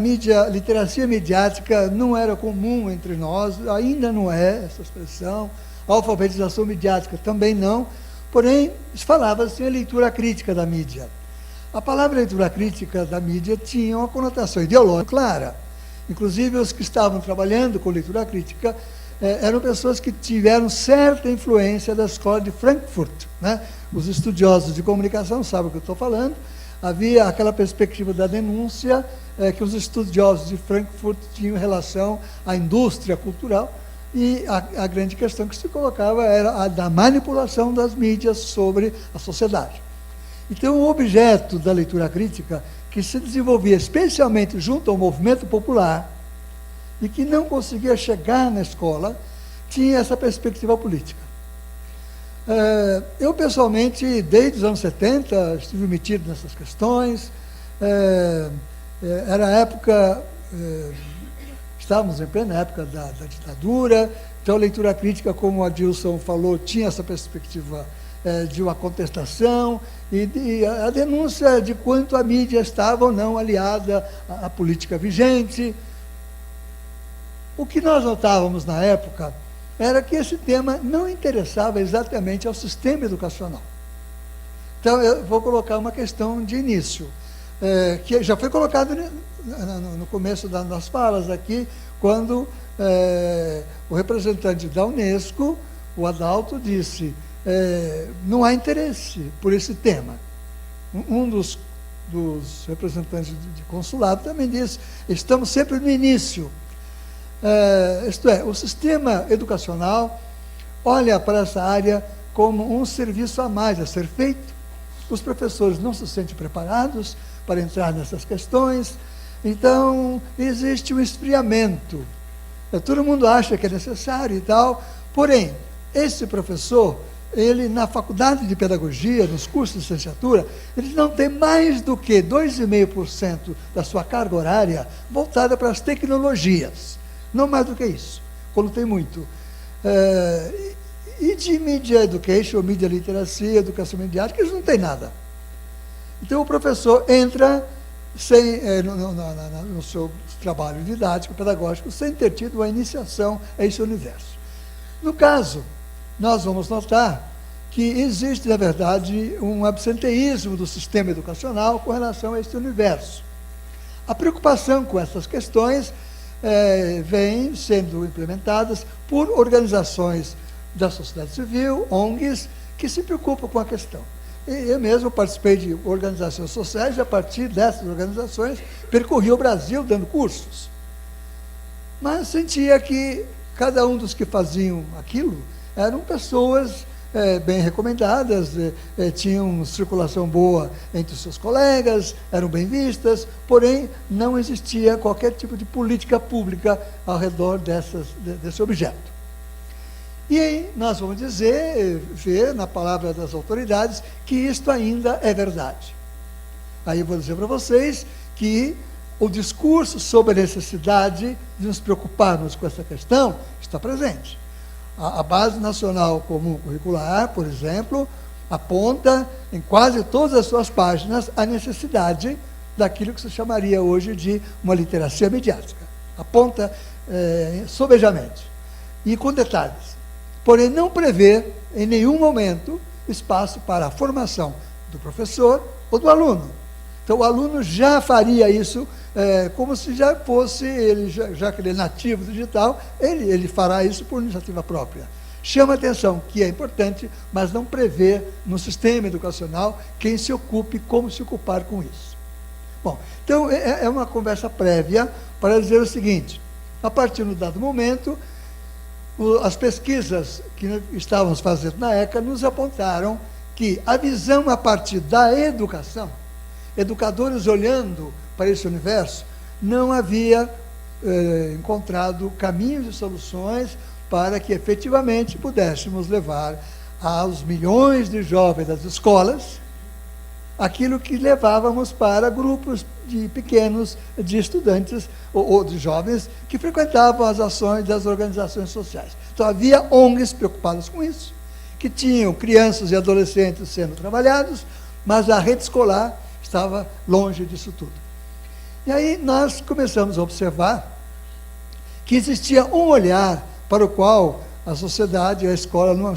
literacia midiática não era comum entre nós, ainda não é essa expressão, alfabetização midiática também não, porém, falava-se em leitura crítica da mídia. A palavra leitura crítica da mídia tinha uma conotação ideológica clara. Inclusive, os que estavam trabalhando com leitura crítica eram pessoas que tiveram certa influência da escola de Frankfurt, né? Os estudiosos de comunicação sabem o que eu estou falando. Havia aquela perspectiva da denúncia que os estudiosos de Frankfurt tinham em relação à indústria cultural, e a grande questão que se colocava era a da manipulação das mídias sobre a sociedade. Então, o objeto da leitura crítica, que se desenvolvia especialmente junto ao movimento popular, e que não conseguia chegar na escola, tinha essa perspectiva política. Eu, pessoalmente, desde os anos 70, estive metido nessas questões. Era a época, estávamos em plena época da ditadura, então a leitura crítica, como a Adilson falou, tinha essa perspectiva de uma contestação e a denúncia de quanto a mídia estava ou não aliada à política vigente. O que nós notávamos na época era que esse tema não interessava exatamente ao sistema educacional. Então, eu vou colocar uma questão de início, que já foi colocado no começo das falas aqui, quando o representante da Unesco, o Adalto, disse: não há interesse por esse tema. Um dos representantes de consulado também disse: estamos sempre no início. Isto é, o sistema educacional olha para essa área como um serviço a mais a ser feito. Os professores não se sentem preparados para entrar nessas questões, então existe um esfriamento. Todo mundo acha que é necessário e tal, porém, esse professor, ele na faculdade de pedagogia, nos cursos de licenciatura, ele não tem mais do que 2,5% da sua carga horária voltada para as tecnologias. Não mais do que isso, quando tem muito. E de media education, media literacy, educação midiática, eles não têm nada. Então o professor entra no seu trabalho didático, pedagógico, sem ter tido uma iniciação a esse universo. No caso, nós vamos notar que existe, na verdade, um absenteísmo do sistema educacional com relação a esse universo. A preocupação com essas questões vêm sendo implementadas por organizações da sociedade civil, ONGs, que se preocupam com a questão. Eu mesmo participei de organizações sociais e, a partir dessas organizações, percorri o Brasil dando cursos. Mas sentia que cada um dos que faziam aquilo eram pessoas bem recomendadas, tinham circulação boa entre os seus colegas, eram bem vistas, porém não existia qualquer tipo de política pública ao redor desse objeto. E aí nós vamos ver na palavra das autoridades que isto ainda é verdade. Aí eu vou dizer para vocês que o discurso sobre a necessidade de nos preocuparmos com essa questão está presente. A Base Nacional Comum Curricular, por exemplo, aponta em quase todas as suas páginas a necessidade daquilo que se chamaria hoje de uma literacia midiática. Aponta sobejamente e com detalhes. Porém, não prevê em nenhum momento espaço para a formação do professor ou do aluno. Então, o aluno já faria isso como se já fosse, já que ele é nativo digital, ele fará isso por iniciativa própria. Chama a atenção que é importante, mas não prevê no sistema educacional quem se ocupe, como se ocupar com isso. Bom, então é uma conversa prévia para dizer o seguinte: a partir de um dado momento, as pesquisas que estávamos fazendo na ECA nos apontaram que a visão a partir da educação, educadores olhando para esse universo, não havia encontrado caminhos e soluções para que efetivamente pudéssemos levar aos milhões de jovens das escolas aquilo que levávamos para grupos de pequenos, de estudantes ou de jovens que frequentavam as ações das organizações sociais. Então havia ONGs preocupadas com isso, que tinham crianças e adolescentes sendo trabalhados, mas a rede escolar estava longe disso tudo. E aí nós começamos a observar que existia um olhar para o qual a sociedade, a escola não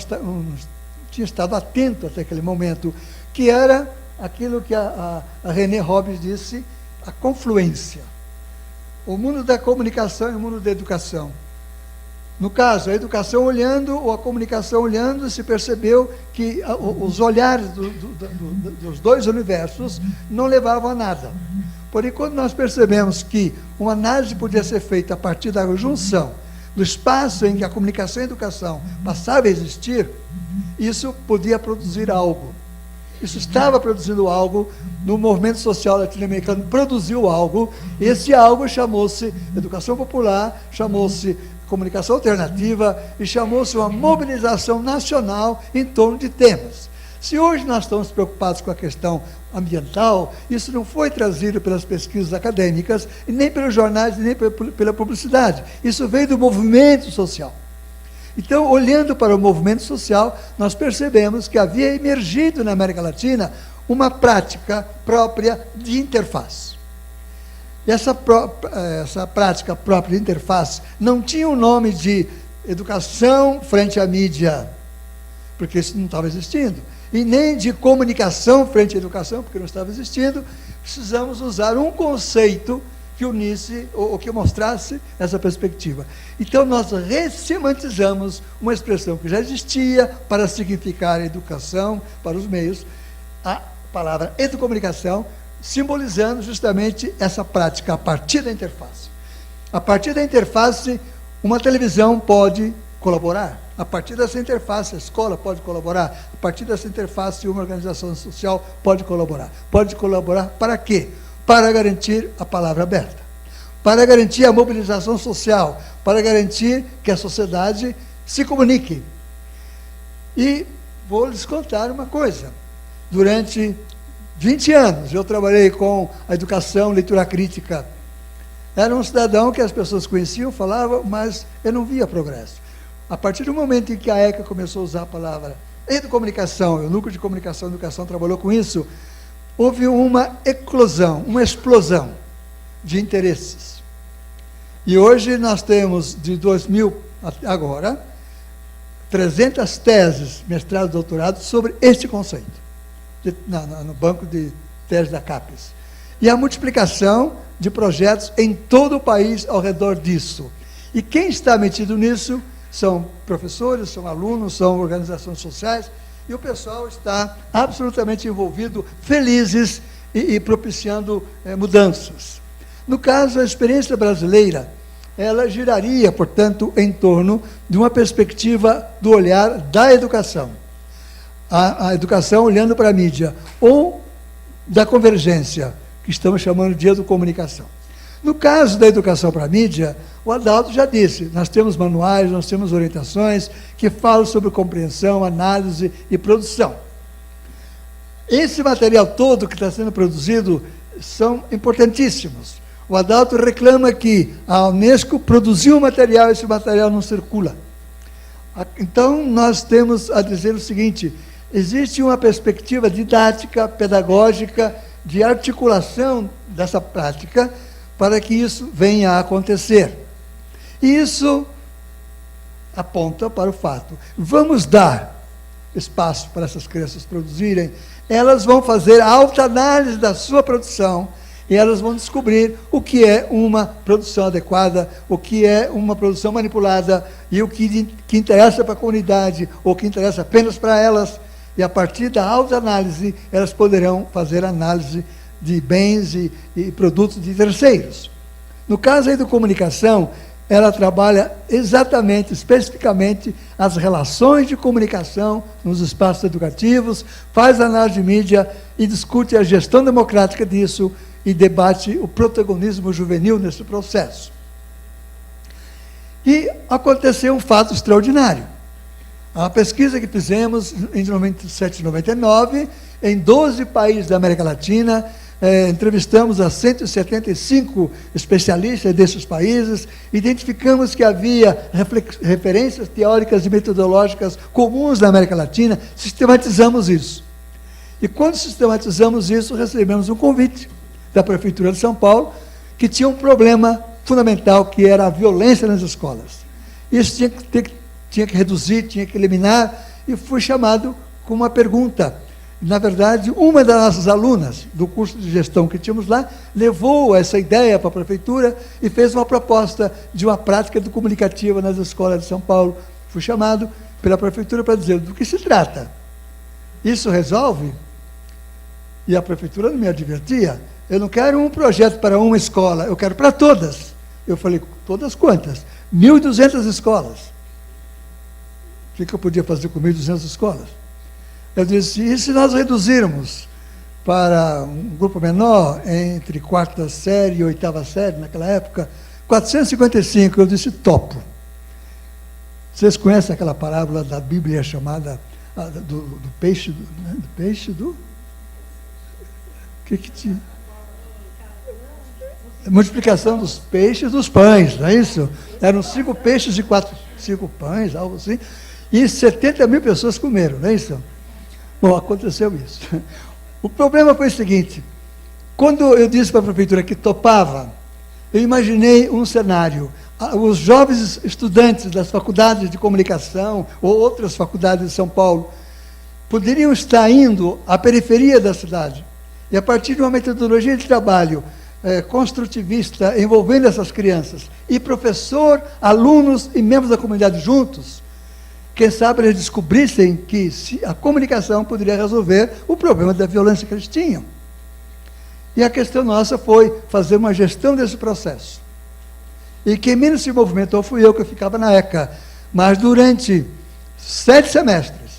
tinha estado atento até aquele momento, que era aquilo que a René Hobbes disse, a confluência. O mundo da comunicação e o mundo da educação. No caso, a educação olhando ou a comunicação olhando, se percebeu que os olhares dos dois universos não levavam a nada. Porém, quando nós percebemos que uma análise podia ser feita a partir da junção do espaço em que a comunicação e a educação passavam a existir, isso podia produzir algo. Isso estava produzindo algo, no movimento social latino-americano produziu algo, e esse algo chamou-se educação popular, chamou-se comunicação alternativa e chamou-se uma mobilização nacional em torno de temas. Se hoje nós estamos preocupados com a questão ambiental, isso não foi trazido pelas pesquisas acadêmicas, e nem pelos jornais, nem pela publicidade. Isso veio do movimento social. Então, olhando para o movimento social, nós percebemos que havia emergido na América Latina uma prática própria de interface. E essa prática própria de interface não tinha o nome de educação frente à mídia, porque isso não estava existindo, e nem de comunicação frente à educação, porque não estava existindo. Precisamos usar um conceito que unisse ou que mostrasse essa perspectiva. Então, nós ressemantizamos uma expressão que já existia para significar educação para os meios, a palavra educomunicação, simbolizando justamente essa prática a partir da interface. A partir da interface, uma televisão pode colaborar. A partir dessa interface, a escola pode colaborar. A partir dessa interface, uma organização social pode colaborar. Pode colaborar para quê? Para garantir a palavra aberta, para garantir a mobilização social, para garantir que a sociedade se comunique. E vou lhes contar uma coisa. Durante 20 anos eu trabalhei com a educação, leitura crítica. Era um cidadão que as pessoas conheciam, falavam, mas eu não via progresso. A partir do momento em que a ECA começou a usar a palavra educomunicação, o Núcleo de Comunicação e Educação trabalhou com isso, houve uma eclosão, uma explosão de interesses. E hoje nós temos, de 2000 agora, 300 teses, mestrado e doutorado, sobre este conceito, no banco de teses da CAPES. E a multiplicação de projetos em todo o país ao redor disso. E quem está metido nisso são professores, são alunos, são organizações sociais, e o pessoal está absolutamente envolvido, felizes e propiciando mudanças. No caso, a experiência brasileira, ela giraria, portanto, em torno de uma perspectiva do olhar da educação. A educação olhando para a mídia, ou da convergência, que estamos chamando de educomunicação. No caso da educação para a mídia, o Adalto já disse, nós temos manuais, nós temos orientações que falam sobre compreensão, análise e produção. Esse material todo que está sendo produzido são importantíssimos. O Adalto reclama que a Unesco produziu um material e esse material não circula. Então, nós temos a dizer o seguinte, existe uma perspectiva didática, pedagógica, de articulação dessa prática, para que isso venha a acontecer. E isso aponta para o fato. Vamos dar espaço para essas crianças produzirem, elas vão fazer a autoanálise da sua produção, e elas vão descobrir o que é uma produção adequada, o que é uma produção manipulada, e o que interessa para a comunidade, ou o que interessa apenas para elas, e a partir da autoanálise, elas poderão fazer análise de bens e produtos de terceiros. No caso aí da comunicação, ela trabalha exatamente, especificamente, as relações de comunicação nos espaços educativos, faz análise de mídia e discute a gestão democrática disso e debate o protagonismo juvenil nesse processo. E aconteceu um fato extraordinário. A pesquisa que fizemos em 97 e 99, em 12 países da América Latina, entrevistamos a 175 especialistas desses países, identificamos que havia referências teóricas e metodológicas comuns na América Latina, sistematizamos isso. E quando sistematizamos isso, recebemos um convite da Prefeitura de São Paulo, que tinha um problema fundamental, que era a violência nas escolas. Isso tinha que reduzir, tinha que eliminar, e fui chamado com uma pergunta. Na verdade, uma das nossas alunas do curso de gestão que tínhamos lá, levou essa ideia para a Prefeitura e fez uma proposta de uma prática comunicativa nas escolas de São Paulo. Fui chamado pela Prefeitura para dizer do que se trata. Isso resolve? E a Prefeitura não me advertia. Eu não quero um projeto para uma escola, eu quero para todas. Eu falei, todas quantas? 1.200 escolas. O que eu podia fazer com 1.200 escolas? Eu disse, e se nós reduzirmos para um grupo menor, entre 4ª série e 8ª série, naquela época, 455, eu disse, topo. Vocês conhecem aquela parábola da Bíblia chamada do peixe, do peixe do... O que tinha? Multiplicação dos peixes dos pães, não é isso? Eram 5 peixes e 5 pães, algo assim, e 70 mil pessoas comeram, não é isso? Bom, aconteceu isso. O problema foi o seguinte, quando eu disse para a Prefeitura que topava, eu imaginei um cenário. Os jovens estudantes das faculdades de comunicação ou outras faculdades de São Paulo poderiam estar indo à periferia da cidade e, a partir de uma metodologia de trabalho construtivista envolvendo essas crianças, e professor, alunos e membros da comunidade juntos, quem sabe eles descobrissem que a comunicação poderia resolver o problema da violência que eles tinham. E a questão nossa foi fazer uma gestão desse processo. E quem menos se movimentou fui eu, que eu ficava na ECA. Mas durante 7 semestres,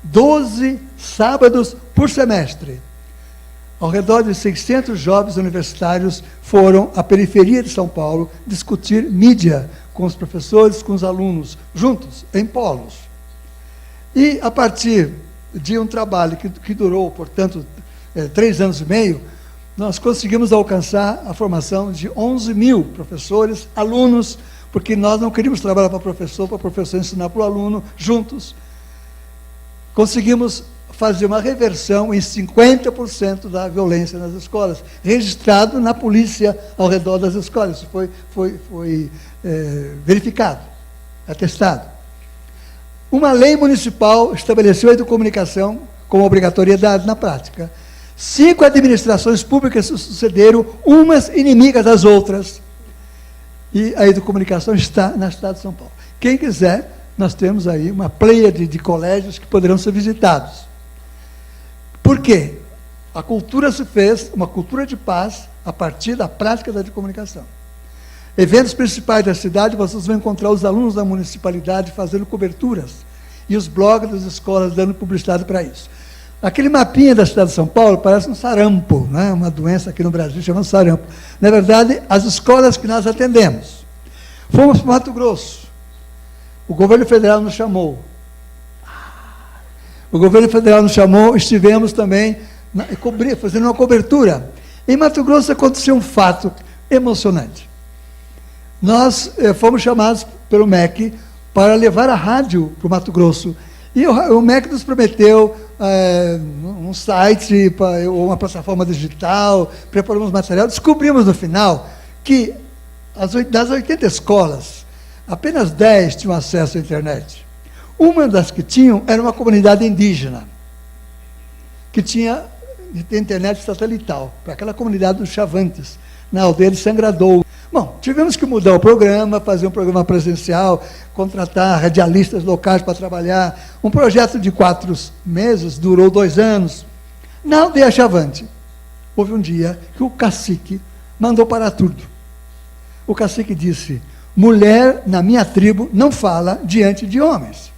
12 sábados por semestre, ao redor de 600 jovens universitários foram à periferia de São Paulo discutir mídia com os professores, com os alunos, juntos, em polos. E, a partir de um trabalho que durou, portanto, 3 anos e meio, nós conseguimos alcançar a formação de 11 mil professores, alunos, porque nós não queríamos trabalhar para o professor ensinar para o aluno, juntos. Conseguimos fazer uma reversão em 50% da violência nas escolas, registrado na polícia ao redor das escolas. Isso foi verificado, atestado. Uma lei municipal estabeleceu a educomunicação como obrigatoriedade na prática. 5 administrações públicas se sucederam, umas inimigas das outras. E a educomunicação está na cidade de São Paulo. Quem quiser, nós temos aí uma pleiade de colégios que poderão ser visitados. Por quê? A cultura se fez, uma cultura de paz, a partir da prática da educomunicação. Eventos principais da cidade, vocês vão encontrar os alunos da municipalidade fazendo coberturas, e os blogs das escolas dando publicidade para isso. Aquele mapinha da cidade de São Paulo parece um sarampo, né? Uma doença aqui no Brasil chamada sarampo. Na verdade, as escolas que nós atendemos. Fomos para o Mato Grosso. O governo federal nos chamou. Estivemos também fazendo uma cobertura. Em Mato Grosso aconteceu um fato emocionante. Nós fomos chamados pelo MEC para levar a rádio para o Mato Grosso. E o MEC nos prometeu um site, uma plataforma digital, preparamos material. Descobrimos no final que das 80 escolas, apenas 10 tinham acesso à internet. Uma das que tinham era uma comunidade indígena, que tinha internet satelital, para aquela comunidade dos Chavantes, na aldeia de Sangradou. Bom, tivemos que mudar o programa, fazer um programa presencial, contratar radialistas locais para trabalhar. Um projeto de 4 meses, durou 2 anos. Na aldeia Chavante, houve um dia que o cacique mandou parar tudo. O cacique disse, mulher na minha tribo não fala diante de homens.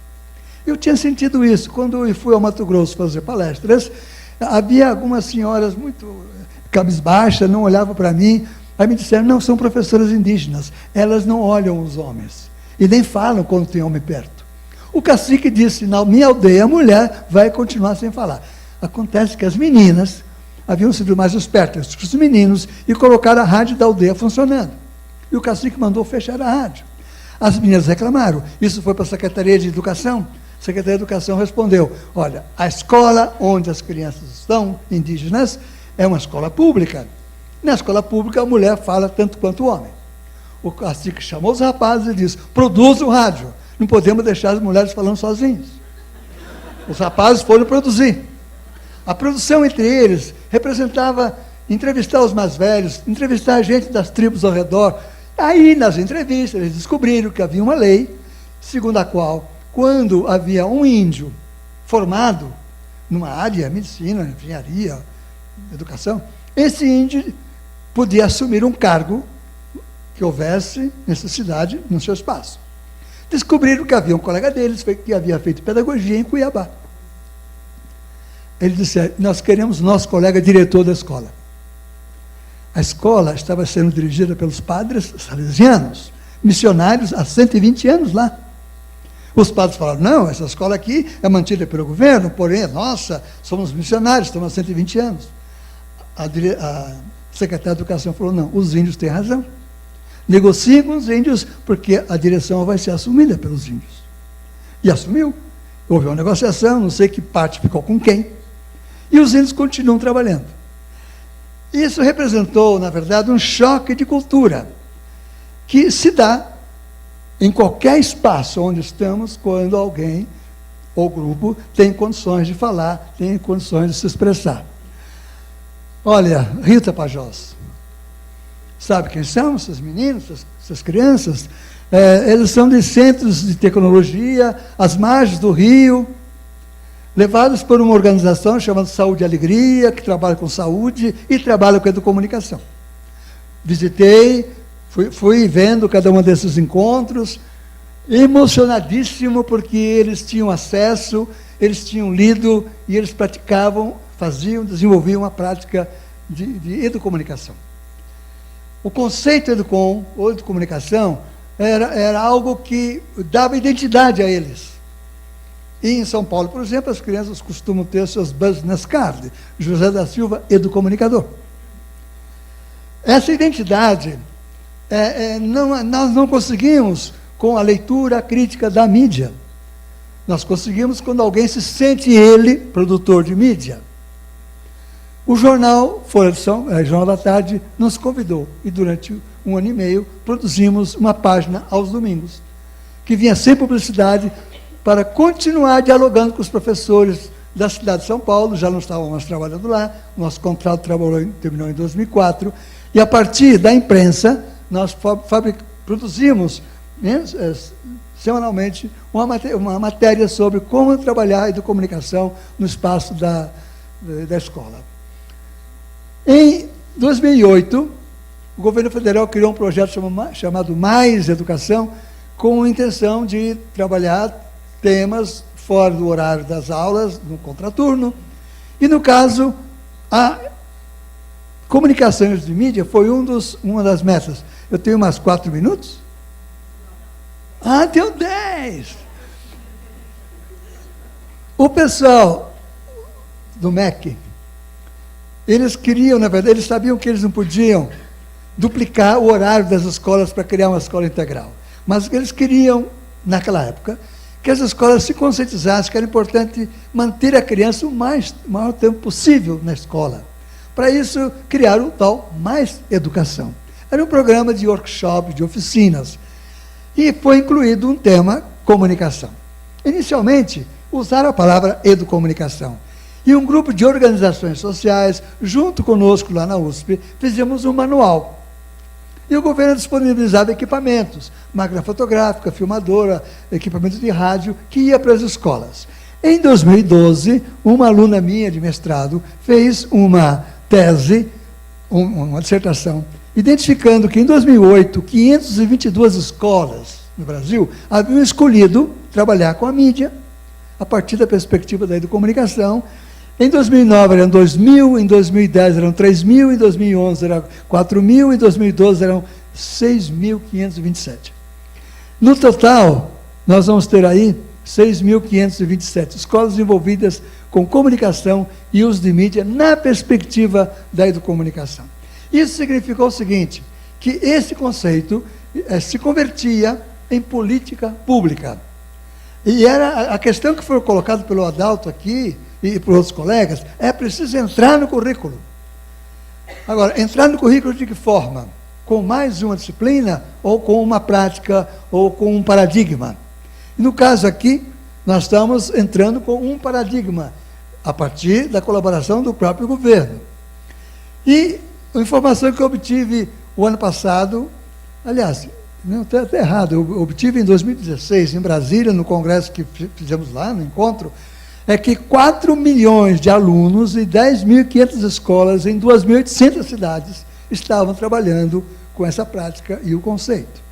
Eu tinha sentido isso. Quando eu fui ao Mato Grosso fazer palestras, havia algumas senhoras muito cabisbaixas, não olhavam para mim. Aí me disseram, não, são professoras indígenas, elas não olham os homens, e nem falam quando tem homem perto. O cacique disse, na minha aldeia, a mulher vai continuar sem falar. Acontece que as meninas haviam sido mais espertas que os meninos e colocaram a rádio da aldeia funcionando. E o cacique mandou fechar a rádio. As meninas reclamaram. Isso foi para a Secretaria de Educação. A Secretaria de Educação respondeu: olha, a escola onde as crianças estão, indígenas, é uma escola pública. Na escola pública, a mulher fala tanto quanto o homem. O cacique chamou os rapazes e disse: produza o rádio. Não podemos deixar as mulheres falando sozinhas. Os rapazes foram produzir. A produção entre eles representava entrevistar os mais velhos, entrevistar a gente das tribos ao redor. Aí, nas entrevistas, eles descobriram que havia uma lei, segundo a qual, quando havia um índio formado numa área, medicina, engenharia, educação, esse índio podia assumir um cargo que houvesse necessidade no seu espaço. Descobriram que havia um colega deles que havia feito pedagogia em Cuiabá. Ele disse: nós queremos nosso colega diretor da escola. A escola estava sendo dirigida pelos padres salesianos, missionários há 120 anos lá. Os padres falaram: não, essa escola aqui é mantida pelo governo, porém, nossa, somos missionários, estamos há 120 anos. A secretária de Educação falou: não, os índios têm razão. Negociem com os índios, porque a direção vai ser assumida pelos índios. E assumiu. Houve uma negociação, não sei que parte ficou com quem. E os índios continuam trabalhando. Isso representou, na verdade, um choque de cultura, que se dá em qualquer espaço onde estamos, quando alguém ou grupo tem condições de falar, tem condições de se expressar. Olha, Rita Pajós, sabe quem são esses meninos, essas crianças? Eles são de centros de tecnologia, às margens do rio, levados por uma organização chamada Saúde e Alegria, que trabalha com saúde e trabalha com educomunicação. Visitei, fui vendo cada um desses encontros, emocionadíssimo, porque eles tinham acesso, eles tinham lido e eles praticavam, desenvolviam uma prática de educomunicação. O conceito Educom, ou educomunicação, era algo que dava identidade a eles. E em São Paulo, por exemplo, as crianças costumam ter seus business cards. José da Silva, educomunicador. Essa identidade, nós não conseguimos com a leitura crítica da mídia. Nós conseguimos quando alguém se sente ele, produtor de mídia. O jornal Folha de Jornal da Tarde, nos convidou, e durante 1 ano e meio, produzimos uma página aos domingos, que vinha sem publicidade, para continuar dialogando com os professores da cidade de São Paulo. Já não estávamos trabalhando lá, nosso contrato terminou em 2004, e a partir da imprensa, nós produzimos semanalmente uma matéria sobre como trabalhar a educomunicação no espaço da escola. Em 2008, o governo federal criou um projeto chamado Mais Educação, com a intenção de trabalhar temas fora do horário das aulas, no contraturno. E, no caso, a comunicação de mídia foi uma das metas. Eu tenho mais 4 minutos? Ah, tenho 10! O pessoal do MEC, eles queriam, na verdade, eles sabiam que eles não podiam duplicar o horário das escolas para criar uma escola integral. Mas eles queriam, naquela época, que as escolas se conscientizassem que era importante manter a criança o maior tempo possível na escola. Para isso, criaram o tal Mais Educação. Era um programa de workshop, de oficinas. E foi incluído um tema, comunicação. Inicialmente, usaram a palavra educomunicação. E um grupo de organizações sociais, junto conosco lá na USP, fizemos um manual. E o governo disponibilizava equipamentos, máquina fotográfica, filmadora, equipamento de rádio, que ia para as escolas. Em 2012, uma aluna minha de mestrado fez uma tese, uma dissertação, identificando que em 2008, 522 escolas no Brasil haviam escolhido trabalhar com a mídia, a partir da perspectiva da educomunicação. Em 2009 eram 2.000, em 2010 eram 3.000, em 2011 eram 4.000, em 2012 eram 6.527. No total, nós vamos ter aí 6.527 escolas envolvidas com comunicação e uso de mídia na perspectiva da educomunicação. Isso significou o seguinte, que esse conceito se convertia em política pública. E era a questão que foi colocada pelo Adalto aqui e por outros colegas, é preciso entrar no currículo. Agora, entrar no currículo de que forma? Com mais uma disciplina, ou com uma prática, ou com um paradigma? E no caso aqui, nós estamos entrando com um paradigma, a partir da colaboração do próprio governo. E a informação que eu obtive o ano passado, aliás, não está errado, eu obtive em 2016, em Brasília, no congresso que fizemos lá, no encontro, é que 4 milhões de alunos e 10.500 escolas em 2.800 cidades estavam trabalhando com essa prática e o conceito.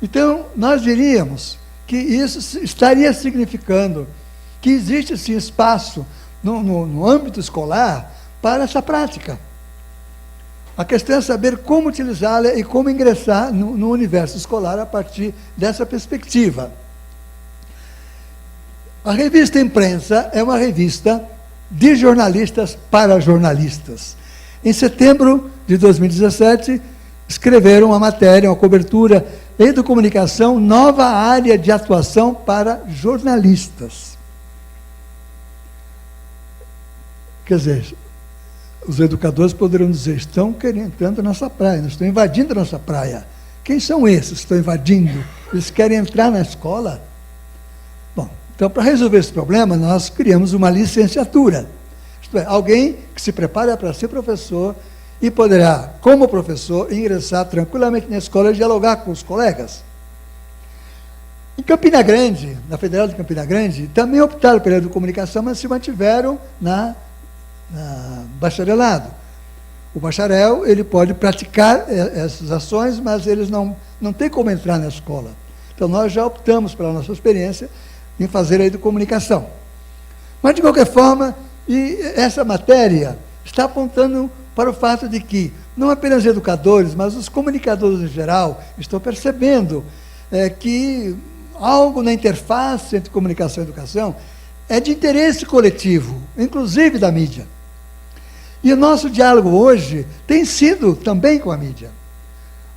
Então, nós diríamos que isso estaria significando que existe, sim, espaço no âmbito escolar para essa prática. A questão é saber como utilizá-la e como ingressar no universo escolar a partir dessa perspectiva. A revista Imprensa é uma revista de jornalistas para jornalistas. Em setembro de 2017, escreveram uma matéria, uma cobertura, Educomunicação, nova área de atuação para jornalistas. Quer dizer, os educadores poderiam dizer, estão entrando na nossa praia, estão invadindo a nossa praia. Quem são esses que estão invadindo? Eles querem entrar na escola? Bom, então, para resolver esse problema, nós criamos uma licenciatura. Isto é, alguém que se prepara para ser professor e poderá, como professor, ingressar tranquilamente na escola e dialogar com os colegas. Em Campina Grande, na Federal de Campina Grande, também optaram pela educomunicação, mas se mantiveram na bacharelado. O bacharel, ele pode praticar essas ações, mas eles não têm como entrar na escola. Então, nós já optamos, pela nossa experiência, em fazer a educomunicação. Mas, de qualquer forma, essa matéria está apontando para o fato de que não apenas educadores, mas os comunicadores em geral estão percebendo que algo na interface entre comunicação e educação é de interesse coletivo, inclusive da mídia. E o nosso diálogo hoje tem sido também com a mídia.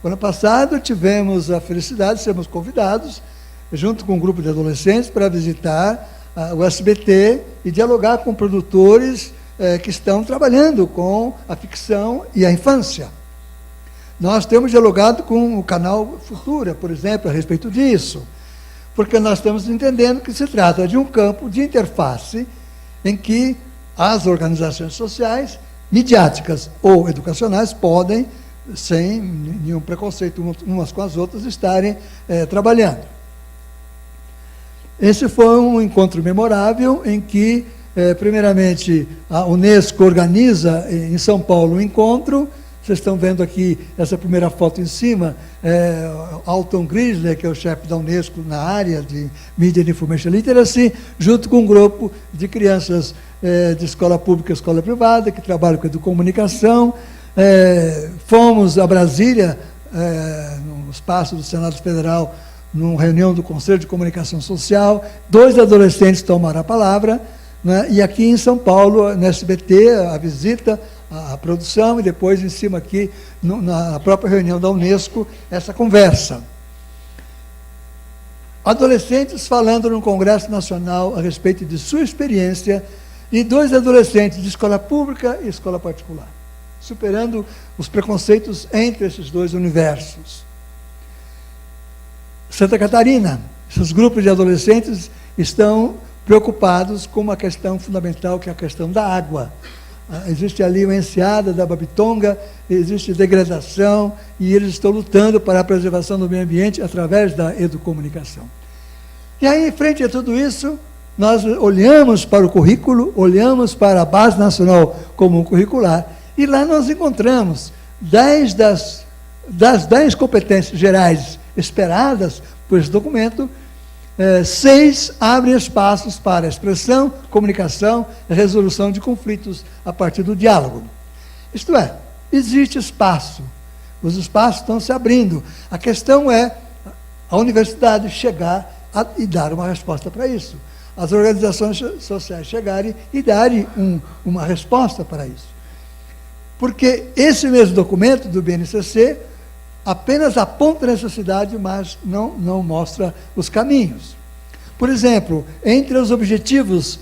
O ano passado tivemos a felicidade de sermos convidados, junto com um grupo de adolescentes, para visitar o SBT e dialogar com produtores que estão trabalhando com a ficção e a infância. Nós temos dialogado com o canal Futura, por exemplo, a respeito disso, porque nós estamos entendendo que se trata de um campo de interface em que as organizações sociais, midiáticas ou educacionais, podem, sem nenhum preconceito umas com as outras, estarem trabalhando. Esse foi um encontro memorável em que, primeiramente, a Unesco organiza em São Paulo um encontro. Vocês estão vendo aqui essa primeira foto em cima, Alton Grizzly, que é o chefe da Unesco na área de Media and Information Literacy, junto com um grupo de crianças de escola pública e escola privada, que trabalham com educomunicação. Fomos a Brasília, no espaço do Senado Federal, numa reunião do Conselho de Comunicação Social, 2 adolescentes tomaram a palavra, né, e aqui em São Paulo, no SBT, a visita, a produção, e depois em cima aqui, na própria reunião da Unesco, essa conversa. Adolescentes falando no Congresso Nacional a respeito de sua experiência, e 2 adolescentes de escola pública e escola particular, superando os preconceitos entre esses 2 universos. Santa Catarina, esses grupos de adolescentes estão preocupados com uma questão fundamental, que é a questão da água. Existe ali uma enseada da Babitonga, existe degradação, e eles estão lutando para a preservação do meio ambiente através da educomunicação. E aí, em frente a tudo isso, nós olhamos para o currículo, olhamos para a Base Nacional Comum Curricular, e lá nós encontramos 10 das 10 competências gerais esperadas por esse documento, 6 abrem espaços para expressão, comunicação e resolução de conflitos a partir do diálogo. Isto é, existe espaço, os espaços estão se abrindo. A questão é a universidade chegar e dar uma resposta para isso. as organizações sociais chegarem e darem uma resposta para isso. Porque esse mesmo documento do BNCC apenas aponta a necessidade, mas não mostra os caminhos. Por exemplo, entre os objetivos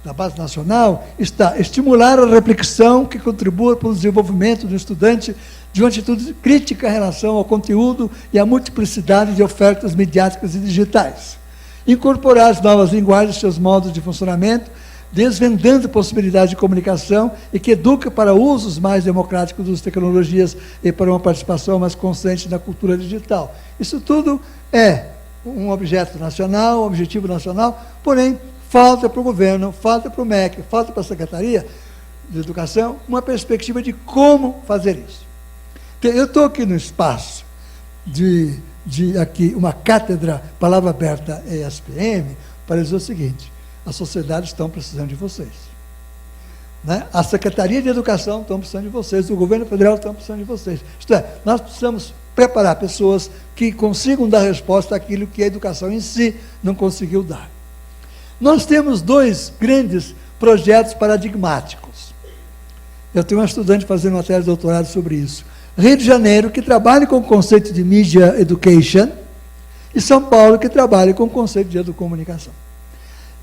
da Base Nacional está estimular a reflexão que contribua para o desenvolvimento do estudante de uma atitude crítica em relação ao conteúdo e à multiplicidade de ofertas midiáticas e digitais. Incorporar as novas linguagens e seus modos de funcionamento, desvendando possibilidades de comunicação e que educa para usos mais democráticos das tecnologias e para uma participação mais constante na cultura digital. Isso tudo é um objeto nacional, um objetivo nacional, porém, falta para o governo, falta para o MEC, falta para a Secretaria de Educação uma perspectiva de como fazer isso. Eu estou aqui no espaço de aqui, uma cátedra, palavra aberta ESPM, para dizer o seguinte: a sociedade está precisando de vocês. Né? A Secretaria de Educação está precisando de vocês, o governo federal está precisando de vocês. Isto é, nós precisamos preparar pessoas que consigam dar resposta àquilo que a educação em si não conseguiu dar. Nós temos 2 grandes projetos paradigmáticos. Eu tenho uma estudante fazendo uma tese de doutorado sobre isso. Rio de Janeiro, que trabalha com o conceito de Media Education, e São Paulo, que trabalha com o conceito de educomunicação.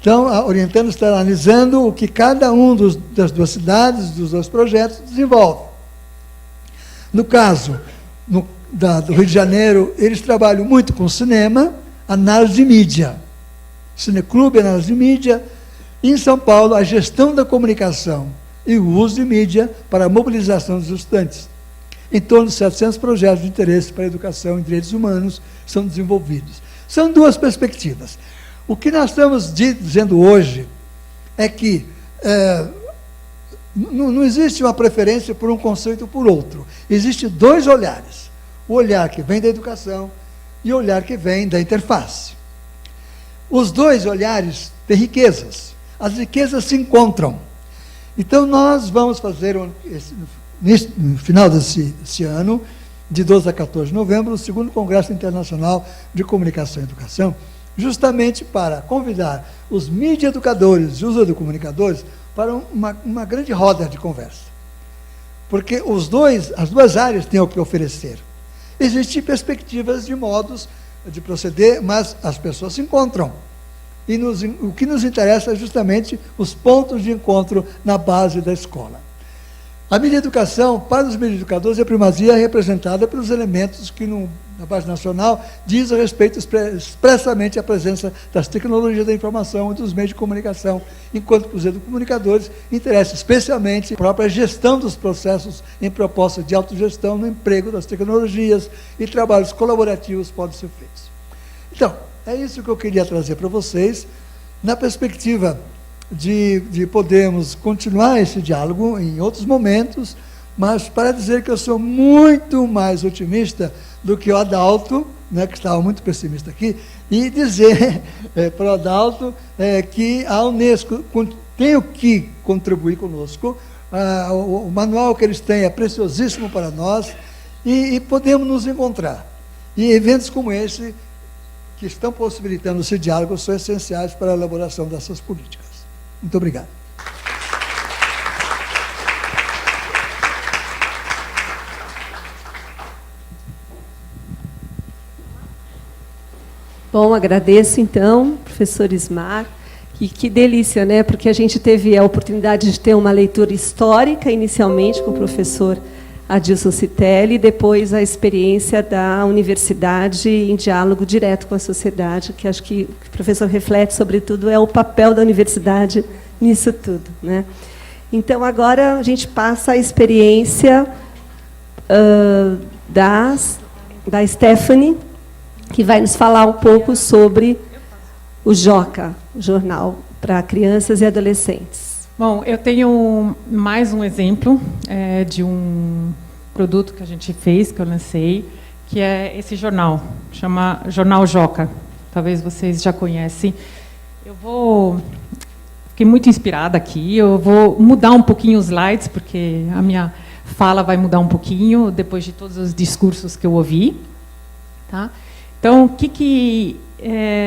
Então, a Orientando está analisando o que cada um das 2 cidades, dos 2 projetos, desenvolve. No caso do Rio de Janeiro, eles trabalham muito com cinema, análise de mídia. Cineclube, análise de mídia. E em São Paulo, a gestão da comunicação e o uso de mídia para a mobilização dos estudantes. Em torno de 700 projetos de interesse para a educação e direitos humanos são desenvolvidos. São 2 perspectivas. O que nós estamos dizendo hoje é que não existe uma preferência por um conceito ou por outro. Existem 2 olhares. O olhar que vem da educação e o olhar que vem da interface. Os 2 olhares têm riquezas. As riquezas se encontram. Então, nós vamos fazer, no final desse ano, de 12 a 14 de novembro, o 2º Congresso Internacional de Comunicação e Educação, justamente para convidar os mídia educadores e os educomunicadores para uma grande roda de conversa. Porque as duas áreas têm o que oferecer. Existem perspectivas de modos de proceder, mas as pessoas se encontram. E o que nos interessa é justamente os pontos de encontro na base da escola. A mídia educação, para os mídia educadores, a primazia é representada pelos elementos que, na base nacional, diz a respeito expressamente à presença das tecnologias da informação e dos meios de comunicação, enquanto para os educomunicadores interessa especialmente a própria gestão dos processos em proposta de autogestão no emprego das tecnologias e trabalhos colaborativos podem ser feitos. Então, é isso que eu queria trazer para vocês, na perspectiva de podermos continuar esse diálogo em outros momentos, mas para dizer que eu sou muito mais otimista do que o Adalto, né, que estava muito pessimista aqui, e dizer para o Adalto que a Unesco tem o que contribuir conosco, o manual que eles têm é preciosíssimo para nós, e podemos nos encontrar. E eventos como esse, que estão possibilitando esse diálogo, são essenciais para a elaboração dessas políticas. Muito obrigado. Bom, agradeço então, professor Ismar, e que delícia, né? Porque a gente teve a oportunidade de ter uma leitura histórica, inicialmente com o professor Adilson Citelli, e depois a experiência da universidade em diálogo direto com a sociedade, que acho que o professor reflete, sobretudo, é o papel da universidade nisso tudo, né? Então, agora a gente passa a experiência da Stephanie, que vai nos falar um pouco sobre o JOCA, Jornal para Crianças e Adolescentes. Bom, eu tenho mais um exemplo de um produto que a gente fez, que eu lancei, que é esse jornal, chama Jornal JOCA. Talvez vocês já conhecem. Fiquei muito inspirada aqui, eu vou mudar um pouquinho os slides, porque a minha fala vai mudar um pouquinho, depois de todos os discursos que eu ouvi. Tá? Então,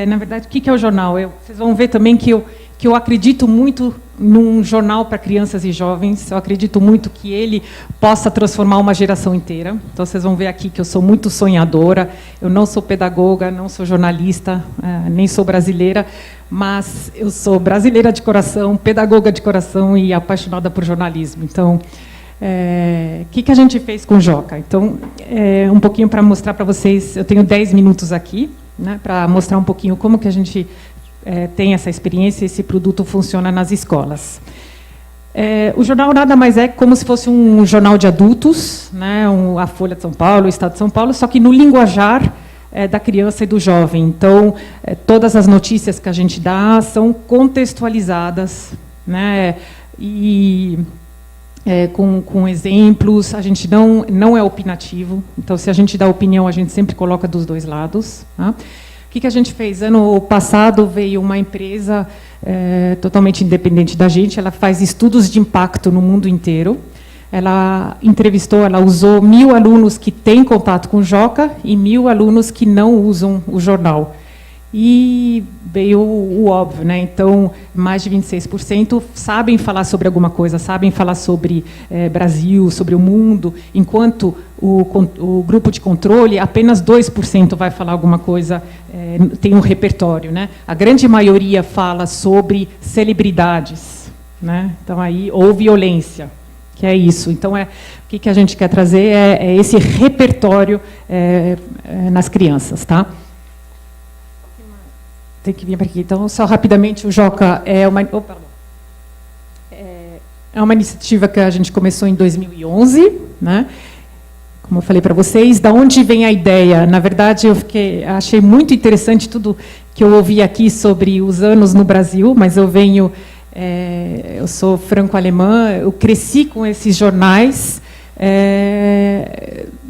na verdade, o que é o jornal? Vocês vão ver também que eu acredito muito num jornal para crianças e jovens. Eu acredito muito que ele possa transformar uma geração inteira. Então, vocês vão ver aqui que eu sou muito sonhadora. Eu não sou pedagoga, não sou jornalista, nem sou brasileira, mas eu sou brasileira de coração, pedagoga de coração e apaixonada por jornalismo. Então, o que a gente fez com o Joca? Então, um pouquinho para mostrar para vocês, eu tenho 10 minutos aqui, né, para mostrar um pouquinho como que a gente tem essa experiência, esse produto funciona nas escolas. O jornal nada mais é como se fosse um jornal de adultos, né, a Folha de São Paulo, o Estado de São Paulo, só que no linguajar da criança e do jovem. Então, todas as notícias que a gente dá são contextualizadas, né, e com exemplos. A gente não é opinativo. Então, se a gente dá opinião, a gente sempre coloca dos dois lados. Tá? O que a gente fez? Ano passado veio uma empresa totalmente independente da gente, ela faz estudos de impacto no mundo inteiro. Ela entrevistou, ela usou 1.000 alunos que têm contato com o Joca e 1.000 alunos que não usam o jornal. E veio o óbvio, né? Então, mais de 26% sabem falar sobre alguma coisa, sabem falar sobre Brasil, sobre o mundo, enquanto o grupo de controle, apenas 2% vai falar alguma coisa, tem um repertório, né? A grande maioria fala sobre celebridades, né? Então, aí, ou violência, que é isso. Então, o que a gente quer trazer é esse repertório nas crianças, tá? Tem que vir para aqui. Então, só rapidamente, o Joca é uma iniciativa que a gente começou em 2011, né? Como eu falei para vocês, da onde vem a ideia? Na verdade, achei muito interessante tudo que eu ouvi aqui sobre os anos no Brasil, mas eu sou franco-alemã, eu cresci com esses jornais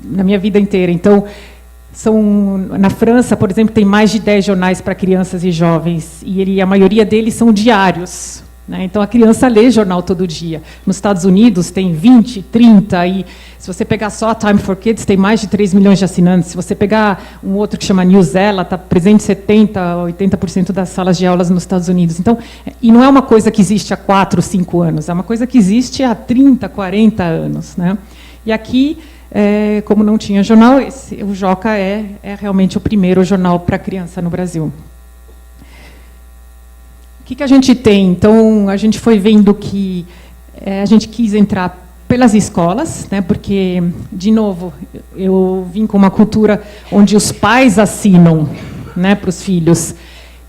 na minha vida inteira. Então, na França, por exemplo, tem mais de 10 jornais para crianças e jovens, e a maioria deles são diários, né? Então, a criança lê jornal todo dia. Nos Estados Unidos, tem 20, 30, e se você pegar só a Time for Kids, tem mais de 3 milhões de assinantes. Se você pegar um outro que chama Newsela, está presente em 70%, 80% das salas de aulas nos Estados Unidos. Então, e não é uma coisa que existe há 4, 5 anos, é uma coisa que existe há 30, 40 anos, né? E aqui, como não tinha jornal, o Joca é realmente o primeiro jornal para criança no Brasil. O que a gente tem? Então, a gente foi vendo que a gente quis entrar pelas escolas, né, porque, de novo, eu vim com uma cultura onde os pais assinam, né, para os filhos.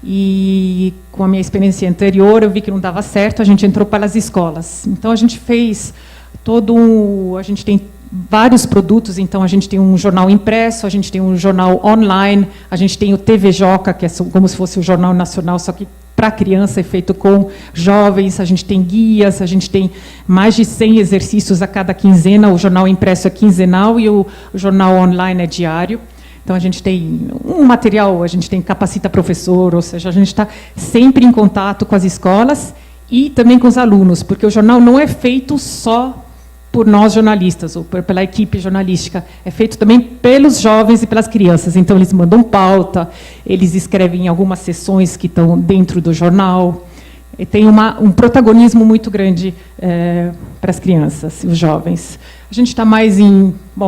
E, com a minha experiência anterior, eu vi que não dava certo, a gente entrou pelas escolas. Então, a gente fez a gente tem vários produtos. Então, a gente tem um jornal impresso, a gente tem um jornal online, a gente tem o TV Joca, que é como se fosse o Jornal Nacional, só que para criança, é feito com jovens. A gente tem guias, a gente tem mais de 100 exercícios a cada quinzena. O jornal impresso é quinzenal e o jornal online é diário. Então, a gente tem um material, a gente tem capacita professor, ou seja, a gente está sempre em contato com as escolas e também com os alunos, porque o jornal não é feito só por nós jornalistas, ou pela equipe jornalística, é feito também pelos jovens e pelas crianças. Então, eles mandam pauta, eles escrevem algumas sessões que estão dentro do jornal, e tem um protagonismo muito grande para as crianças e os jovens. A gente está mais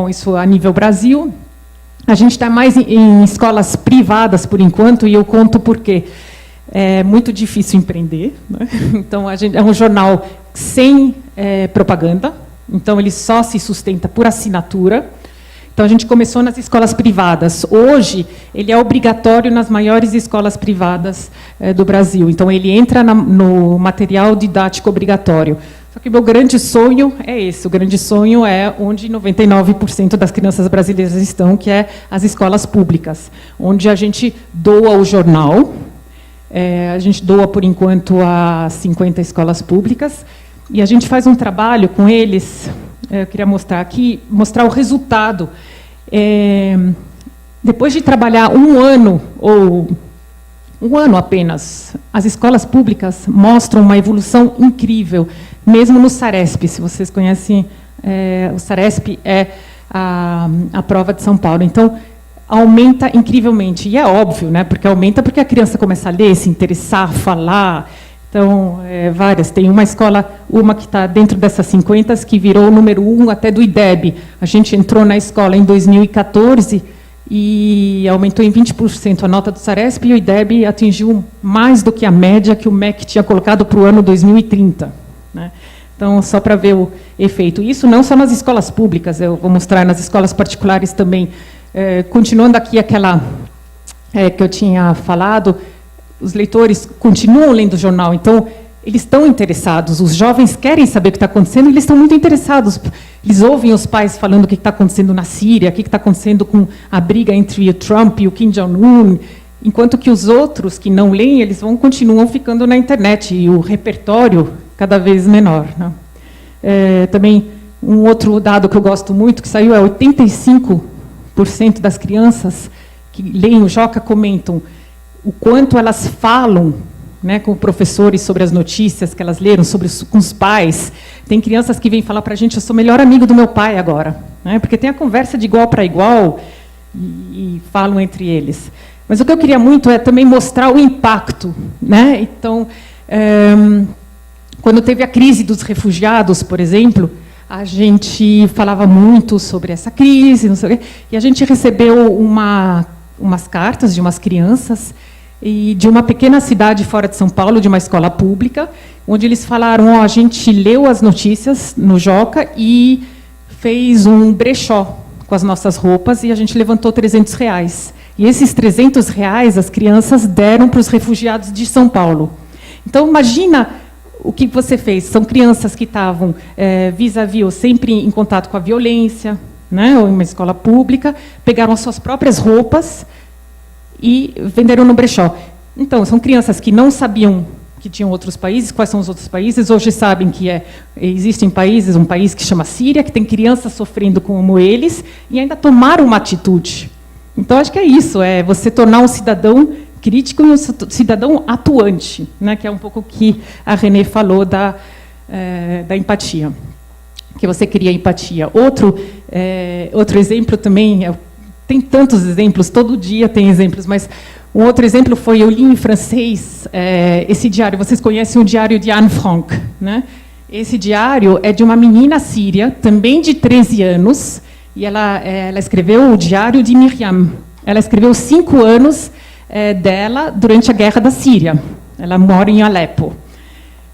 isso a nível Brasil, a gente está mais em escolas privadas, por enquanto, e eu conto por quê. É muito difícil empreender, né? Então, é um jornal sem propaganda. Então, ele só se sustenta por assinatura. Então, a gente começou nas escolas privadas. Hoje, ele é obrigatório nas maiores escolas privadas do Brasil. Então, ele entra no material didático obrigatório. Só que o meu grande sonho é esse. O grande sonho é onde 99% das crianças brasileiras estão, que é as escolas públicas, onde a gente doa o jornal. A gente doa, por enquanto, a 50 escolas públicas. E a gente faz um trabalho com eles, eu queria mostrar aqui, mostrar o resultado. Depois de trabalhar um ano, ou um ano apenas, as escolas públicas mostram uma evolução incrível, mesmo no Saresp. Se vocês conhecem, o Saresp é a prova de São Paulo. Então, aumenta incrivelmente. E é óbvio, né? Porque aumenta porque a criança começa a ler, se interessar, falar. Então, várias. Tem uma escola, uma que está dentro dessas 50, que virou o número 1 até do IDEB. A gente entrou na escola em 2014 e aumentou em 20% a nota do Saresp, e o IDEB atingiu mais do que a média que o MEC tinha colocado para o ano 2030. Né? Então, só para ver o efeito. Isso não só nas escolas públicas, eu vou mostrar nas escolas particulares também. Continuando aqui aquela que eu tinha falado, os leitores continuam lendo o jornal, então eles estão interessados, os jovens querem saber o que está acontecendo, eles estão muito interessados. Eles ouvem os pais falando o que está acontecendo na Síria, o que está acontecendo com a briga entre o Trump e o Kim Jong-un, enquanto que os outros que não leem, eles continuam ficando na internet, e o repertório cada vez menor. Né? Também, um outro dado que eu gosto muito, que saiu, é 85% das crianças que leem o Joca comentam o quanto elas falam, né, com professores sobre as notícias que elas leram, com os pais. Tem crianças que vêm falar para a gente: eu sou o melhor amigo do meu pai agora. Né, porque tem a conversa de igual para igual e falam entre eles. Mas o que eu queria muito é também mostrar o impacto. Né? Então, quando teve a crise dos refugiados, por exemplo, a gente falava muito sobre essa crise, não sei o quê, e a gente recebeu umas cartas de umas crianças e de uma pequena cidade fora de São Paulo, de uma escola pública, onde eles falaram: a gente leu as notícias no Joca e fez um brechó com as nossas roupas e a gente levantou R$300. E esses R$300 as crianças deram para os refugiados de São Paulo. Então, imagina o que você fez. São crianças que estavam vis-à-vis ou sempre em contato com a violência, né, ou em uma escola pública, pegaram as suas próprias roupas e venderam no brechó. Então, são crianças que não sabiam que tinham outros países. Quais são os outros países? Hoje sabem que existem países, um país que chama Síria, que tem crianças sofrendo como eles, e ainda tomaram uma atitude. Então, acho que é isso, você tornar um cidadão crítico e um cidadão atuante, né, que é um pouco o que a Renê falou da empatia, que você cria empatia. Outro exemplo também, tem tantos exemplos, todo dia tem exemplos, mas um outro exemplo foi, eu li em francês esse diário. Vocês conhecem o diário de Anne Frank, né? Esse diário é de uma menina síria, também de 13 anos, e ela escreveu o diário de Miriam. Ela escreveu 5 anos dela durante a guerra da Síria. Ela mora em Alepo.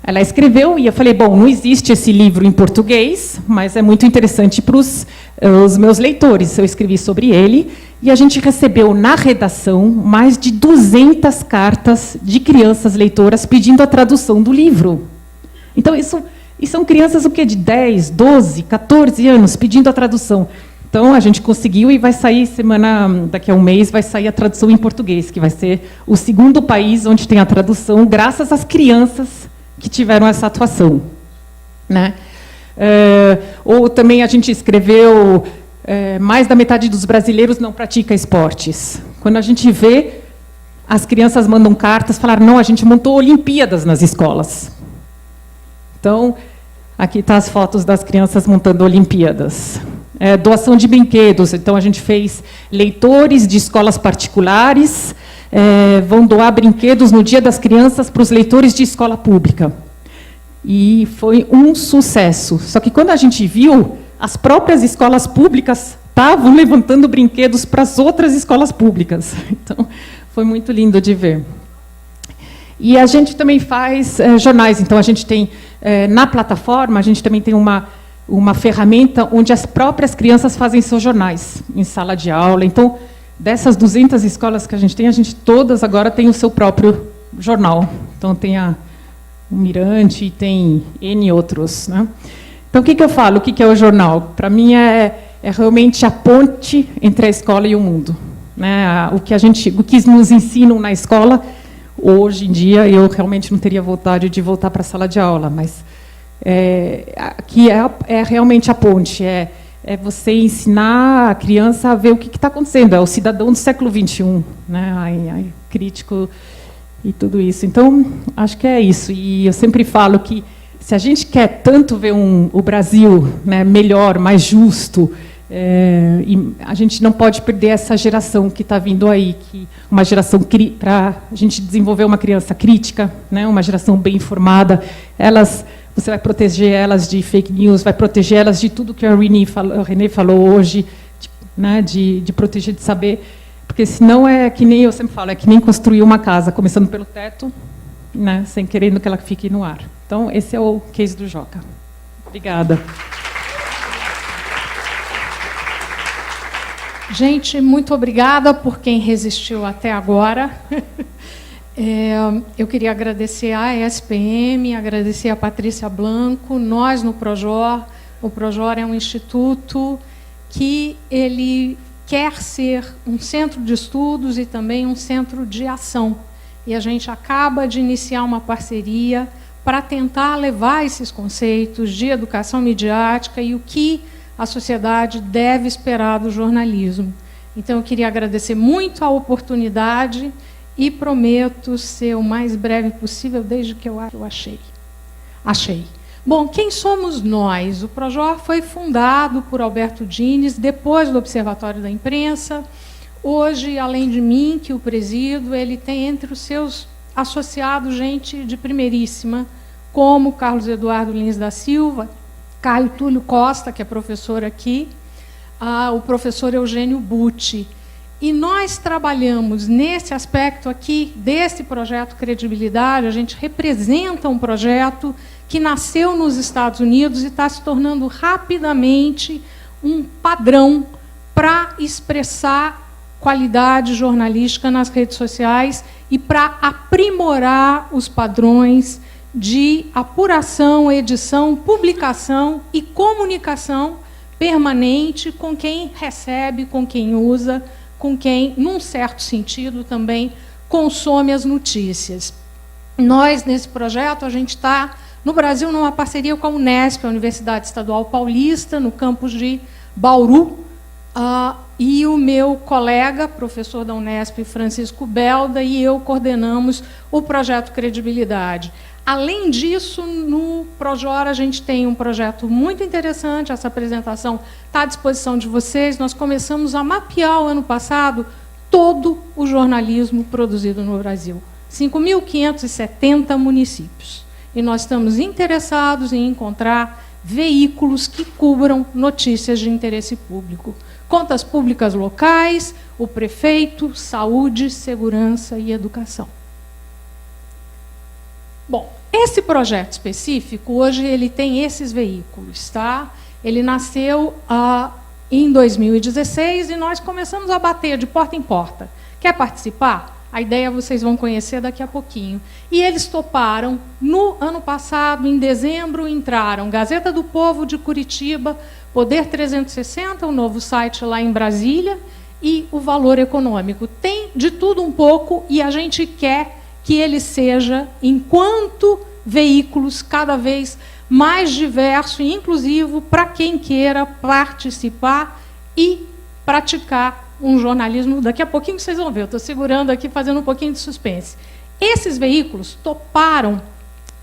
Ela escreveu, e eu falei: bom, não existe esse livro em português, mas é muito interessante para os meus leitores. Eu escrevi sobre ele, e a gente recebeu na redação mais de 200 cartas de crianças leitoras pedindo a tradução do livro. Então, e são crianças o quê? De 10, 12, 14 anos pedindo a tradução. Então, a gente conseguiu, e vai sair daqui a um mês, vai sair a tradução em português, que vai ser o segundo país onde tem a tradução, graças às crianças que tiveram essa atuação. Né? Ou também a gente escreveu, mais da metade dos brasileiros não pratica esportes. Quando a gente vê, as crianças mandam cartas, falaram: não, a gente montou Olimpíadas nas escolas. Então, aqui estão as fotos das crianças montando Olimpíadas. Doação de brinquedos. Então, a gente fez leitores de escolas particulares, vão doar brinquedos no Dia das Crianças para os leitores de escola pública. E foi um sucesso. Só que, quando a gente viu, as próprias escolas públicas estavam levantando brinquedos para as outras escolas públicas. Então, foi muito lindo de ver. E a gente também faz jornais. Então, a gente tem, na plataforma, a gente também tem uma ferramenta onde as próprias crianças fazem seus jornais, em sala de aula. Então, dessas 200 escolas que a gente todas agora têm o seu próprio jornal. Então, tem o Mirante e tem N outros. Né? Então, o que eu falo? O que é o jornal? Para mim, é realmente a ponte entre a escola e o mundo. Né? O que nos ensinam na escola, hoje em dia, eu realmente não teria vontade de voltar para a sala de aula, mas aqui é realmente a ponte, é você ensinar a criança a ver o que está acontecendo, é o cidadão do século XXI, né? Crítico e tudo isso. Então, acho que é isso. E eu sempre falo que, se a gente quer tanto ver o Brasil, né, melhor, mais justo, E a gente não pode perder essa geração que está vindo aí, que uma geração para a gente desenvolver uma criança crítica, né, uma geração bem informada. Você vai proteger elas de fake news, vai proteger elas de tudo que a Renê falou hoje, né, de proteger, de saber, porque senão é que nem eu sempre falo, é que nem construir uma casa, começando pelo teto, né, sem querendo que ela fique no ar. Então, esse é o case do Joca. Obrigada. Gente, muito obrigada por quem resistiu até agora. Eu queria agradecer à ESPM, agradecer a Patrícia Blanco, nós no Projor. O Projor é um instituto que ele quer ser um centro de estudos e também um centro de ação. E a gente acaba de iniciar uma parceria para tentar levar esses conceitos de educação midiática e o que a sociedade deve esperar do jornalismo. Então, eu queria agradecer muito a oportunidade e prometo ser o mais breve possível, desde que eu achei. Bom, quem somos nós? O Projor foi fundado por Alberto Dines, depois do Observatório da Imprensa. Hoje, além de mim, que o presido, ele tem entre os seus associados gente de primeiríssima, como Carlos Eduardo Lins da Silva, Caio Túlio Costa, que é professor aqui, o professor Eugênio Butti. E nós trabalhamos nesse aspecto aqui, desse projeto Credibilidade. A gente representa um projeto que nasceu nos Estados Unidos e está se tornando rapidamente um padrão para expressar qualidade jornalística nas redes sociais e para aprimorar os padrões de apuração, edição, publicação e comunicação permanente com quem recebe, com quem usa, com quem, num certo sentido, também consome as notícias. Nós, nesse projeto, a gente está, no Brasil, numa parceria com a Unesp, a Universidade Estadual Paulista, no campus de Bauru, e o meu colega, professor da Unesp, Francisco Belda, e eu coordenamos o projeto Credibilidade. Além disso, no Projor, a gente tem um projeto muito interessante, essa apresentação está à disposição de vocês. Nós começamos a mapear, o ano passado, todo o jornalismo produzido no Brasil. 5.570 municípios. E nós estamos interessados em encontrar veículos que cubram notícias de interesse público. Contas públicas locais, o prefeito, saúde, segurança e educação. Bom, esse projeto específico, hoje, ele tem esses veículos. Tá? Ele nasceu em 2016 e nós começamos a bater de porta em porta. Quer participar? A ideia vocês vão conhecer daqui a pouquinho. E eles toparam. No ano passado, em dezembro, entraram Gazeta do Povo de Curitiba, Poder 360, o novo site lá em Brasília, e o Valor Econômico. Tem de tudo um pouco e a gente quer que ele seja, enquanto veículos, cada vez mais diverso e inclusivo para quem queira participar e praticar um jornalismo. Daqui a pouquinho vocês vão ver, eu estou segurando aqui, fazendo um pouquinho de suspense. Esses veículos toparam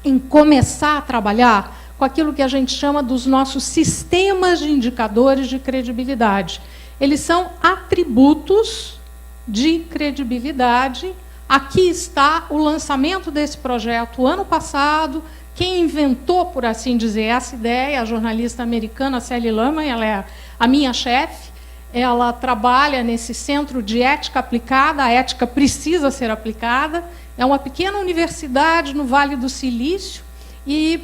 em começar a trabalhar com aquilo que a gente chama dos nossos sistemas de indicadores de credibilidade. Eles são atributos de credibilidade. Aqui está o lançamento desse projeto ano passado. Quem inventou, por assim dizer, essa ideia, a jornalista americana Sally Lehman, ela é a minha chefe, ela trabalha nesse centro de ética aplicada, a ética precisa ser aplicada, é uma pequena universidade no Vale do Silício, e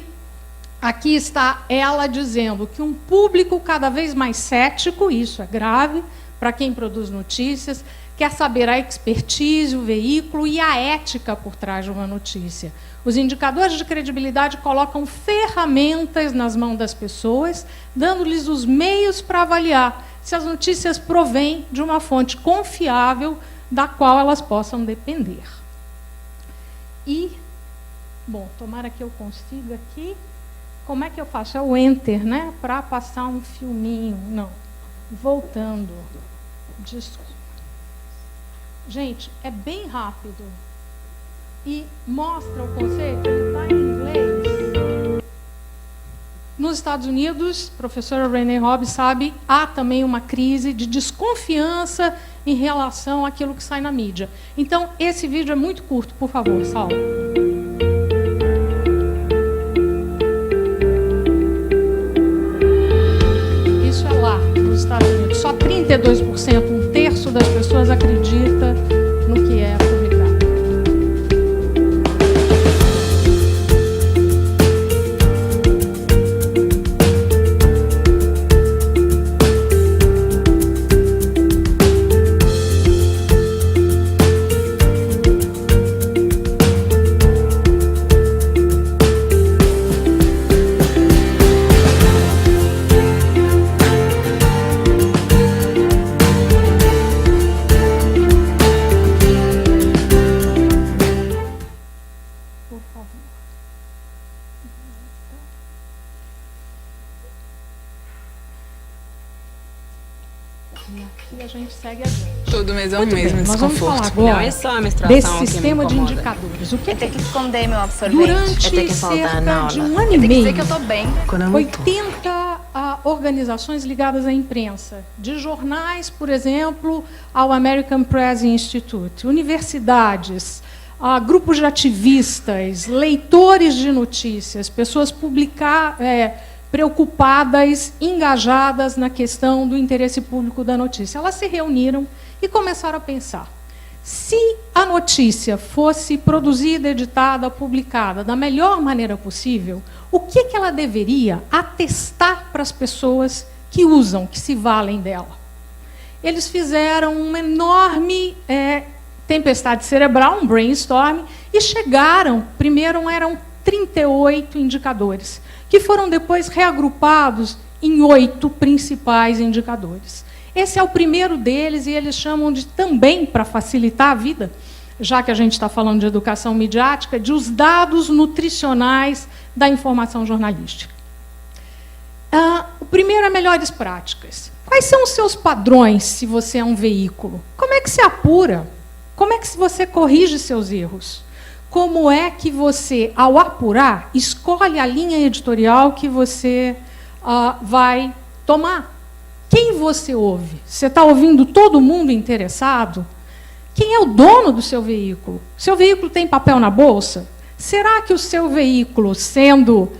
aqui está ela dizendo que um público cada vez mais cético, isso é grave, para quem produz notícias, quer saber a expertise, o veículo e a ética por trás de uma notícia. Os indicadores de credibilidade colocam ferramentas nas mãos das pessoas, dando-lhes os meios para avaliar se as notícias provêm de uma fonte confiável da qual elas possam depender. E, bom, tomara que eu consiga aqui. Como é que eu faço? É o Enter, né? Para passar um filminho. Não. Voltando. Desculpa. Gente, é bem rápido. E mostra o conceito, ele está em inglês. Nos Estados Unidos, a professora Renee Hobbs sabe, há também uma crise de desconfiança em relação àquilo que sai na mídia. Então, esse vídeo é muito curto, por favor, Saulo. Isso é lá, nos Estados Unidos. Só 32%, um terço das pessoas acredita no que é publicado. E a gente segue adiante. Todo mês é um Muito mês, bem, um nós vamos falar desconforto. agora Não é só a menstruação desse que me sistema de incomoda. indicadores. O que Eu tenho que esconder meu absorvente. durante Eu tenho que faltar na cerca de aula. um ano Eu e tenho que meio, dizer que eu tô bem. Quando eu não tô. 80 organizações ligadas à imprensa, de jornais, por exemplo, ao American Press Institute, universidades, grupos de ativistas, leitores de notícias, pessoas preocupadas, engajadas na questão do interesse público da notícia. Elas se reuniram e começaram a pensar: se a notícia fosse produzida, editada, publicada da melhor maneira possível, o que ela deveria atestar para as pessoas que usam, que se valem dela? Eles fizeram uma enorme tempestade cerebral, um brainstorm, e chegaram, primeiro eram 38 indicadores, que foram depois reagrupados em 8 principais indicadores. Esse é o primeiro deles, e eles chamam de, também para facilitar a vida, já que a gente está falando de educação midiática, de os dados nutricionais da informação jornalística. O primeiro é melhores práticas. Quais são os seus padrões, se você é um veículo? Como é que se apura? Como é que você corrige seus erros? Como é que você, ao apurar, escolhe a linha editorial que você vai tomar? Quem você ouve? Você está ouvindo todo mundo interessado? Quem é o dono do seu veículo? Seu veículo tem papel na bolsa? Será que o seu veículo, sendo,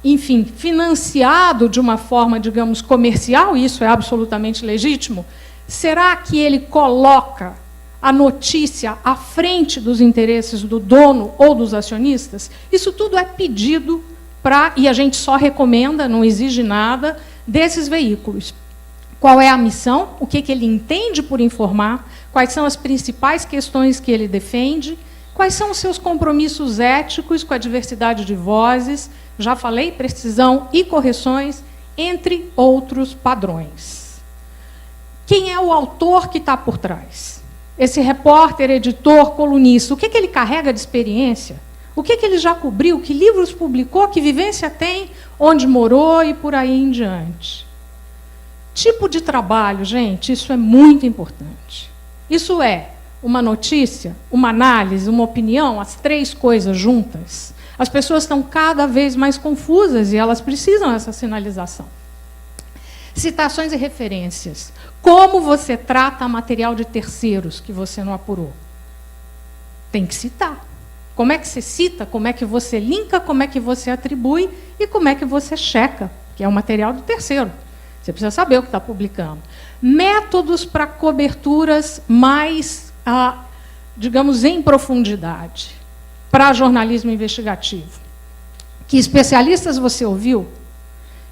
enfim, financiado de uma forma, digamos, comercial, e isso é absolutamente legítimo, será que ele coloca a notícia à frente dos interesses do dono ou dos acionistas? Isso tudo é pedido e a gente só recomenda, não exige nada, desses veículos. Qual é a missão? O que ele entende por informar? Quais são as principais questões que ele defende? Quais são os seus compromissos éticos com a diversidade de vozes? Já falei, precisão e correções, entre outros padrões. Quem é o autor que está por trás? Esse repórter, editor, colunista, o que ele carrega de experiência? O que ele já cobriu? Que livros publicou? Que vivência tem? Onde morou e por aí em diante? Tipo de trabalho, gente, isso é muito importante. Isso é uma notícia, uma análise, uma opinião, as 3 coisas juntas. As pessoas estão cada vez mais confusas e elas precisam dessa sinalização. Citações e referências. Como você trata material de terceiros que você não apurou? Tem que citar. Como é que você cita, como é que você linka, como é que você atribui e como é que você checa, que é o material do terceiro. Você precisa saber o que está publicando. Métodos para coberturas mais, digamos, em profundidade, para jornalismo investigativo. Que especialistas você ouviu?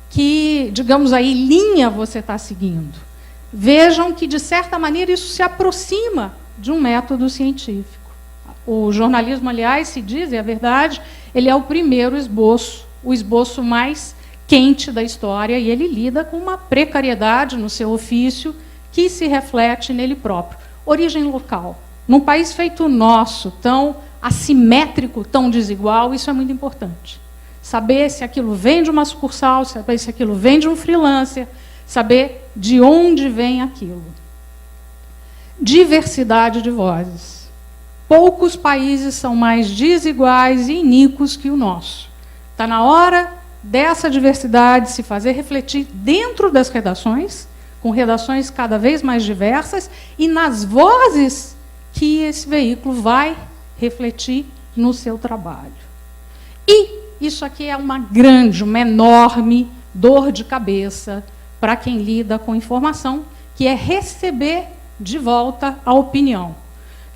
Que, digamos aí, linha você está seguindo? Vejam que, de certa maneira, isso se aproxima de um método científico. O jornalismo, aliás, se diz, é a verdade, ele é o primeiro esboço, o esboço mais quente da história, e ele lida com uma precariedade no seu ofício que se reflete nele próprio. Origem local. Num país feito nosso, tão assimétrico, tão desigual, isso é muito importante. Saber se aquilo vem de uma sucursal, saber se aquilo vem de um freelancer, saber de onde vem aquilo. Diversidade de vozes. Poucos países são mais desiguais e iníquos que o nosso. Está na hora dessa diversidade se fazer refletir dentro das redações, com redações cada vez mais diversas, e nas vozes que esse veículo vai refletir no seu trabalho. E isso aqui é uma enorme dor de cabeça para quem lida com informação, que é receber de volta a opinião.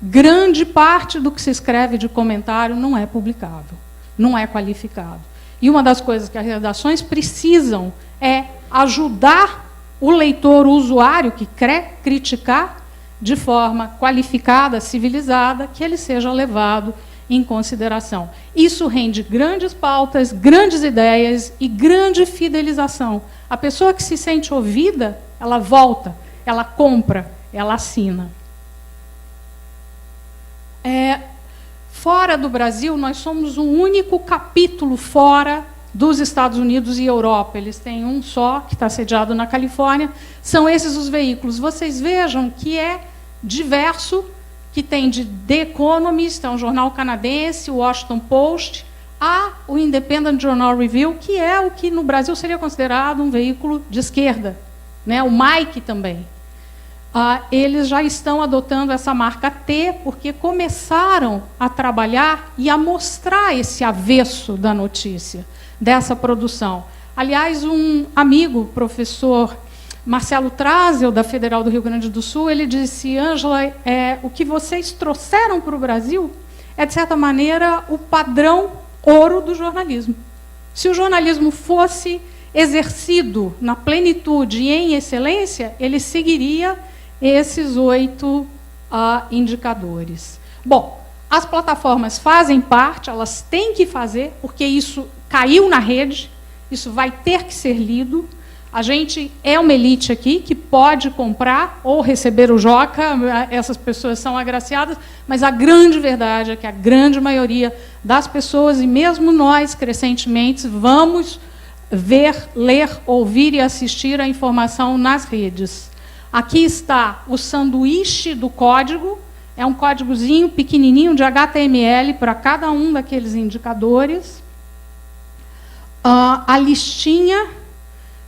Grande parte do que se escreve de comentário não é publicável, não é qualificado. E uma das coisas que as redações precisam é ajudar o leitor, o usuário que quer criticar de forma qualificada, civilizada, que ele seja levado em consideração. Isso rende grandes pautas, grandes ideias e grande fidelização. A pessoa que se sente ouvida, ela volta, ela compra, ela assina. Fora do Brasil, nós somos o único capítulo fora dos Estados Unidos e Europa. Eles têm um só, que está sediado na Califórnia. São esses os veículos. Vocês vejam que é diverso, que tem de The Economist, é um jornal canadense, o Washington Post, a o Independent Journal Review, que é o que no Brasil seria considerado um veículo de esquerda, né? O Mike também. Eles já estão adotando essa marca T, porque começaram a trabalhar e a mostrar esse avesso da notícia, dessa produção. Aliás, um amigo, professor Marcelo Trazel, da Federal do Rio Grande do Sul, ele disse: Ângela, o que vocês trouxeram para o Brasil é, de certa maneira, o padrão ouro do jornalismo. Se o jornalismo fosse exercido na plenitude e em excelência, ele seguiria esses 8 indicadores. Bom, as plataformas fazem parte, elas têm que fazer, porque isso caiu na rede, isso vai ter que ser lido. A gente é uma elite aqui que pode comprar ou receber o Joca, essas pessoas são agraciadas, mas a grande verdade é que a grande maioria das pessoas, e mesmo nós, crescentemente, vamos ver, ler, ouvir e assistir a informação nas redes. Aqui está o sanduíche do código, é um códigozinho pequenininho de HTML para cada um daqueles indicadores. A listinha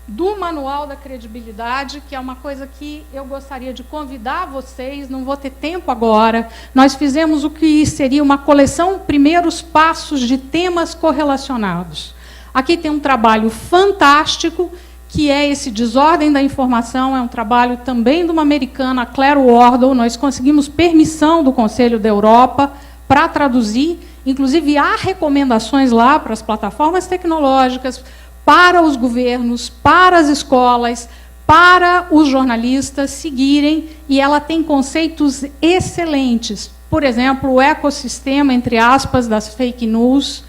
do Manual da Credibilidade, que é uma coisa que eu gostaria de convidar vocês, não vou ter tempo agora. Nós fizemos o que seria uma coleção Primeiros Passos de temas correlacionados. Aqui tem um trabalho fantástico, que é esse Desordem da Informação, é um trabalho também de uma americana, a Claire Wardle. Nós conseguimos permissão do Conselho da Europa para traduzir, inclusive há recomendações lá para as plataformas tecnológicas, para os governos, para as escolas, para os jornalistas seguirem, e ela tem conceitos excelentes. Por exemplo, o ecossistema, entre aspas, das fake news.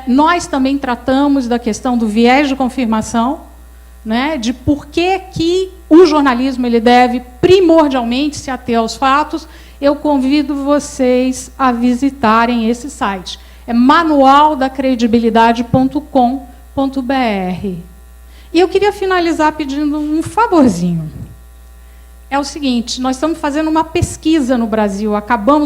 Nós também tratamos da questão do viés de confirmação, né, de por que o jornalismo ele deve primordialmente se ater aos fatos. Eu convido vocês a visitarem esse site. É manualdacredibilidade.com.br. E eu queria finalizar pedindo um favorzinho. É o seguinte, nós estamos fazendo uma pesquisa no Brasil,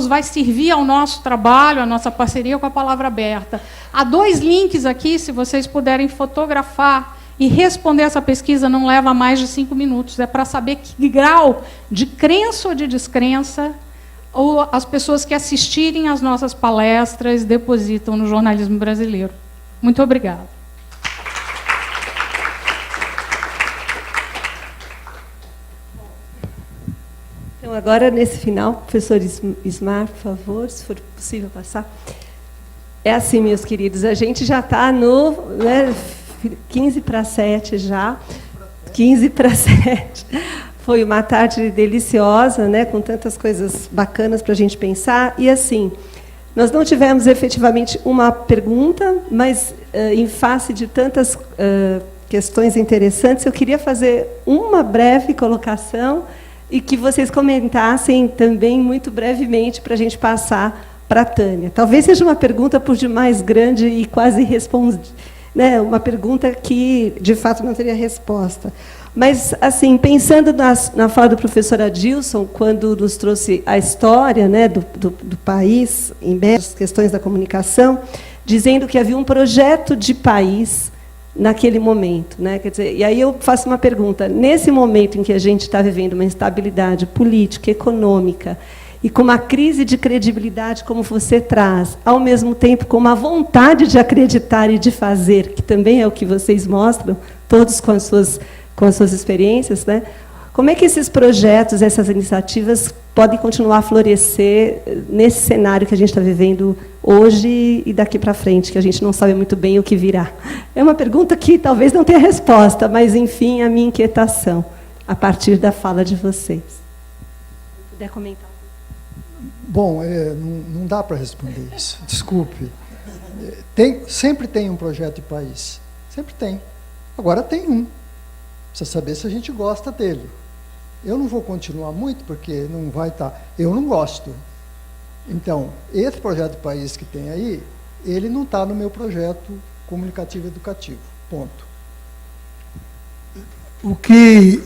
vai servir ao nosso trabalho, à nossa parceria com a Palavra Aberta. Há 2 links aqui, se vocês puderem fotografar e responder essa pesquisa, não leva mais de 5 minutos. É para saber que grau de crença ou de descrença ou as pessoas que assistirem às nossas palestras depositam no jornalismo brasileiro. Muito obrigada. Então, agora, nesse final, professor Ismar, por favor, se for possível passar. É assim, meus queridos, a gente já está no... 15 para 7 já, 15 para 7. Foi uma tarde deliciosa, né, com tantas coisas bacanas para a gente pensar. E, assim, nós não tivemos efetivamente uma pergunta, mas, em face de tantas questões interessantes, eu queria fazer uma breve colocação e que vocês comentassem também, muito brevemente, para a gente passar para a Tânia. Talvez seja uma pergunta por demais grande e quase respondida. Né, uma pergunta que, de fato, não teria resposta. Mas, assim, pensando na fala do professor Adilson, quando nos trouxe a história, né, do país, em as questões da comunicação, dizendo que havia um projeto de país naquele momento, né? Quer dizer, e aí eu faço uma pergunta: nesse momento em que a gente está vivendo uma instabilidade política, econômica, e com uma crise de credibilidade, como você traz, ao mesmo tempo com uma vontade de acreditar e de fazer, que também é o que vocês mostram, todos com as suas experiências, né? Como é que esses projetos, essas iniciativas podem continuar a florescer nesse cenário que a gente está vivendo hoje e daqui para frente, que a gente não sabe muito bem o que virá? É uma pergunta que talvez não tenha resposta, mas, enfim, a minha inquietação, a partir da fala de vocês. Se puder comentar. Bom, não dá para responder isso, desculpe. Sempre tem um projeto de país, sempre tem. Agora tem um. Precisa saber se a gente gosta dele. Eu não vou continuar muito, porque não vai estar... Eu não gosto. Então, esse projeto de país que tem aí, ele não está no meu projeto comunicativo educativo. Ponto. O que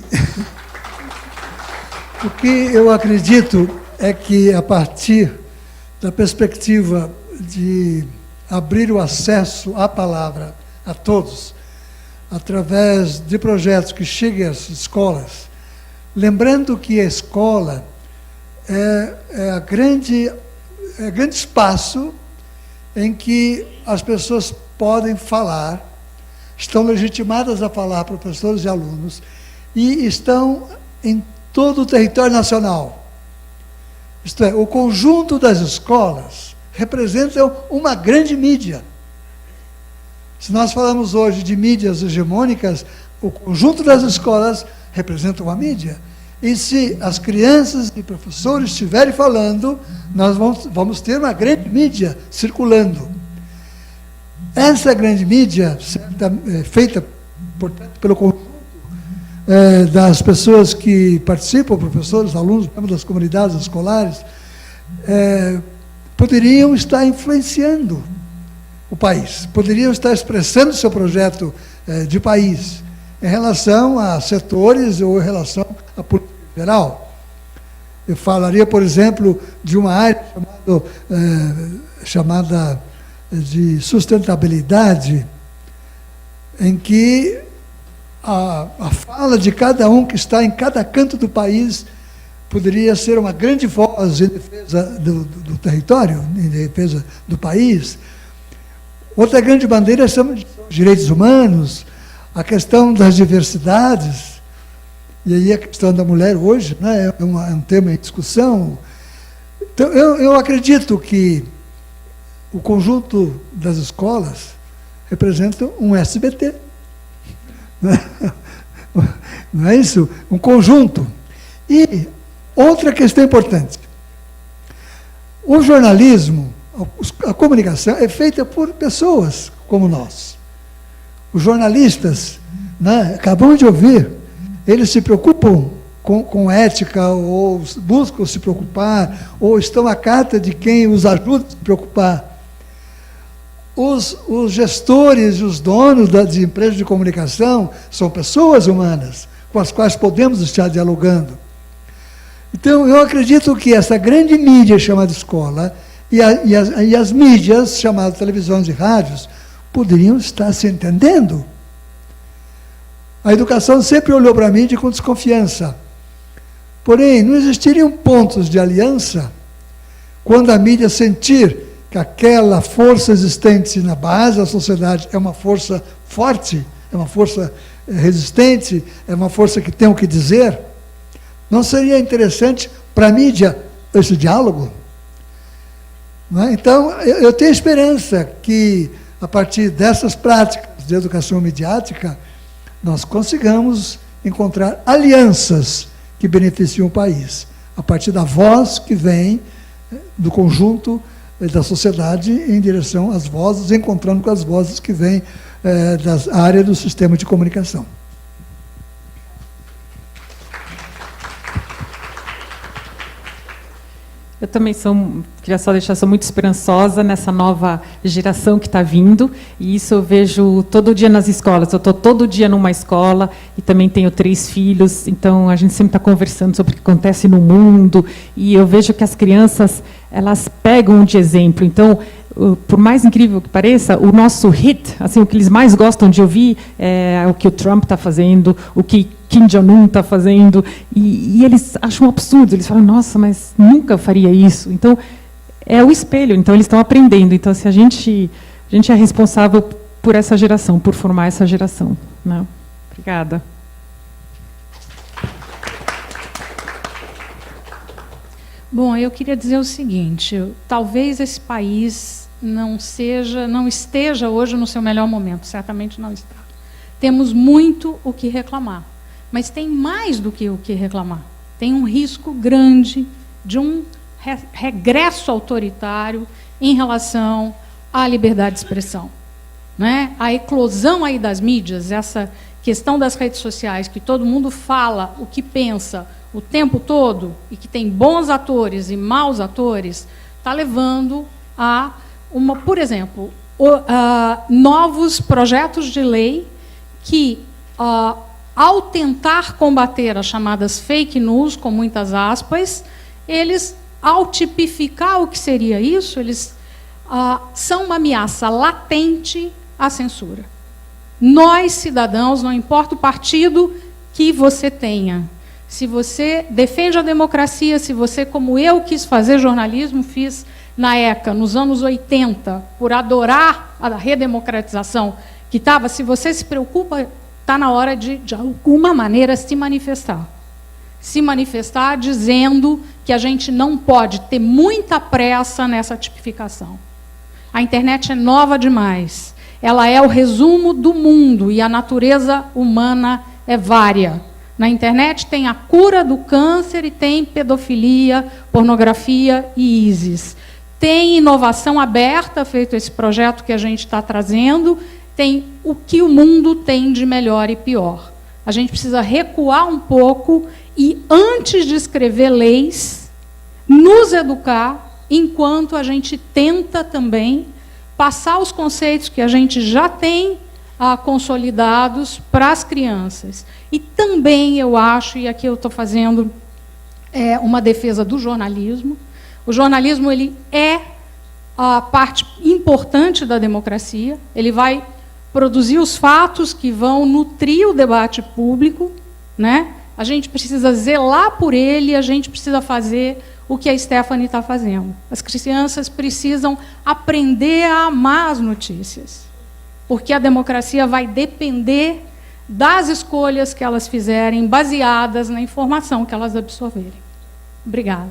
eu acredito é que, a partir da perspectiva de abrir o acesso à palavra a todos, através de projetos que cheguem às escolas, lembrando que a escola é grande espaço em que as pessoas podem falar, estão legitimadas a falar, professores e alunos, e estão em todo o território nacional. Isto é, o conjunto das escolas representam uma grande mídia. Se nós falamos hoje de mídias hegemônicas, o conjunto das escolas representa uma mídia. E se as crianças e professores estiverem falando, nós vamos ter uma grande mídia circulando. Essa grande mídia, feita, portanto, pelo conjunto das pessoas que participam, professores, alunos, membros das comunidades escolares, poderiam estar influenciando o país, poderiam estar expressando seu projeto de país em relação a setores ou em relação à política geral. Eu falaria, por exemplo, de uma área chamada de sustentabilidade, em que a fala de cada um que está em cada canto do país poderia ser uma grande voz em defesa do território, em defesa do país. Outra grande bandeira são os direitos humanos, a questão das diversidades, e aí a questão da mulher hoje, né, é um tema em discussão. Então, eu acredito que o conjunto das escolas representa um SBT. Não é isso? Um conjunto. E outra questão importante. O jornalismo, a comunicação é feita por pessoas como nós. Os jornalistas, né, acabamos de ouvir, eles se preocupam com ética, ou buscam se preocupar, ou estão à carta de quem os ajuda a se preocupar. Os gestores, os donos das empresas de comunicação são pessoas humanas, com as quais podemos estar dialogando. Então, eu acredito que essa grande mídia chamada escola e as mídias chamadas televisões e rádios poderiam estar se entendendo. A educação sempre olhou para a mídia com desconfiança. Porém, não existiriam pontos de aliança quando a mídia sentir que aquela força existente na base da sociedade é uma força forte, é uma força resistente, é uma força que tem o que dizer. Não seria interessante para a mídia esse diálogo? Não é? Então, eu tenho esperança que, a partir dessas práticas de educação midiática, nós consigamos encontrar alianças que beneficiam o país, a partir da voz que vem do conjunto da sociedade em direção às vozes, encontrando com as vozes que vêm da área do sistema de comunicação. Eu também queria só deixar, sou muito esperançosa nessa nova geração que está vindo, e isso eu vejo todo dia nas escolas. Eu estou todo dia numa escola e também tenho 3 filhos, então a gente sempre está conversando sobre o que acontece no mundo, e eu vejo que as crianças, elas pegam de exemplo. Então, por mais incrível que pareça, o nosso hit, assim, o que eles mais gostam de ouvir é o que o Trump está fazendo, o que Kim Jong-un está fazendo, e eles acham um absurdo, eles falam, nossa, mas nunca faria isso. Então, é o espelho, então eles estão aprendendo. Então, se a gente é responsável por essa geração, por formar essa geração, né? Obrigada. Bom, eu queria dizer o seguinte, talvez esse país não esteja hoje no seu melhor momento, certamente não está. Temos muito o que reclamar, mas tem mais do que o que reclamar. Tem um risco grande de um regresso autoritário em relação à liberdade de expressão, né? A eclosão aí das mídias, essa questão das redes sociais, que todo mundo fala o que pensa o tempo todo, e que tem bons atores e maus atores, está levando a por exemplo, novos projetos de lei que, ao tentar combater as chamadas fake news, com muitas aspas, eles, ao tipificar o que seria isso, eles são uma ameaça latente à censura. Nós, cidadãos, não importa o partido que você tenha, se você defende a democracia, se você, como eu, quis fazer jornalismo, fiz na ECA, nos anos 80, por adorar a redemocratização que estava, se você se preocupa, está na hora de alguma maneira, se manifestar. Se manifestar dizendo que a gente não pode ter muita pressa nessa tipificação. A internet é nova demais. Ela é o resumo do mundo e a natureza humana é vária. Na internet tem a cura do câncer e tem pedofilia, pornografia e ISIS. Tem inovação aberta, feito esse projeto que a gente está trazendo, tem o que o mundo tem de melhor e pior. A gente precisa recuar um pouco e, antes de escrever leis, nos educar, enquanto a gente tenta também passar os conceitos que a gente já tem consolidados para as crianças. E também eu acho, e aqui eu estou fazendo uma defesa do jornalismo, o jornalismo ele é a parte importante da democracia, ele vai produzir os fatos que vão nutrir o debate público, né? A gente precisa zelar por ele, a gente precisa fazer o que a Stephanie está fazendo. As crianças precisam aprender a amar as notícias, porque a democracia vai depender das escolhas que elas fizerem, baseadas na informação que elas absorverem. Obrigada.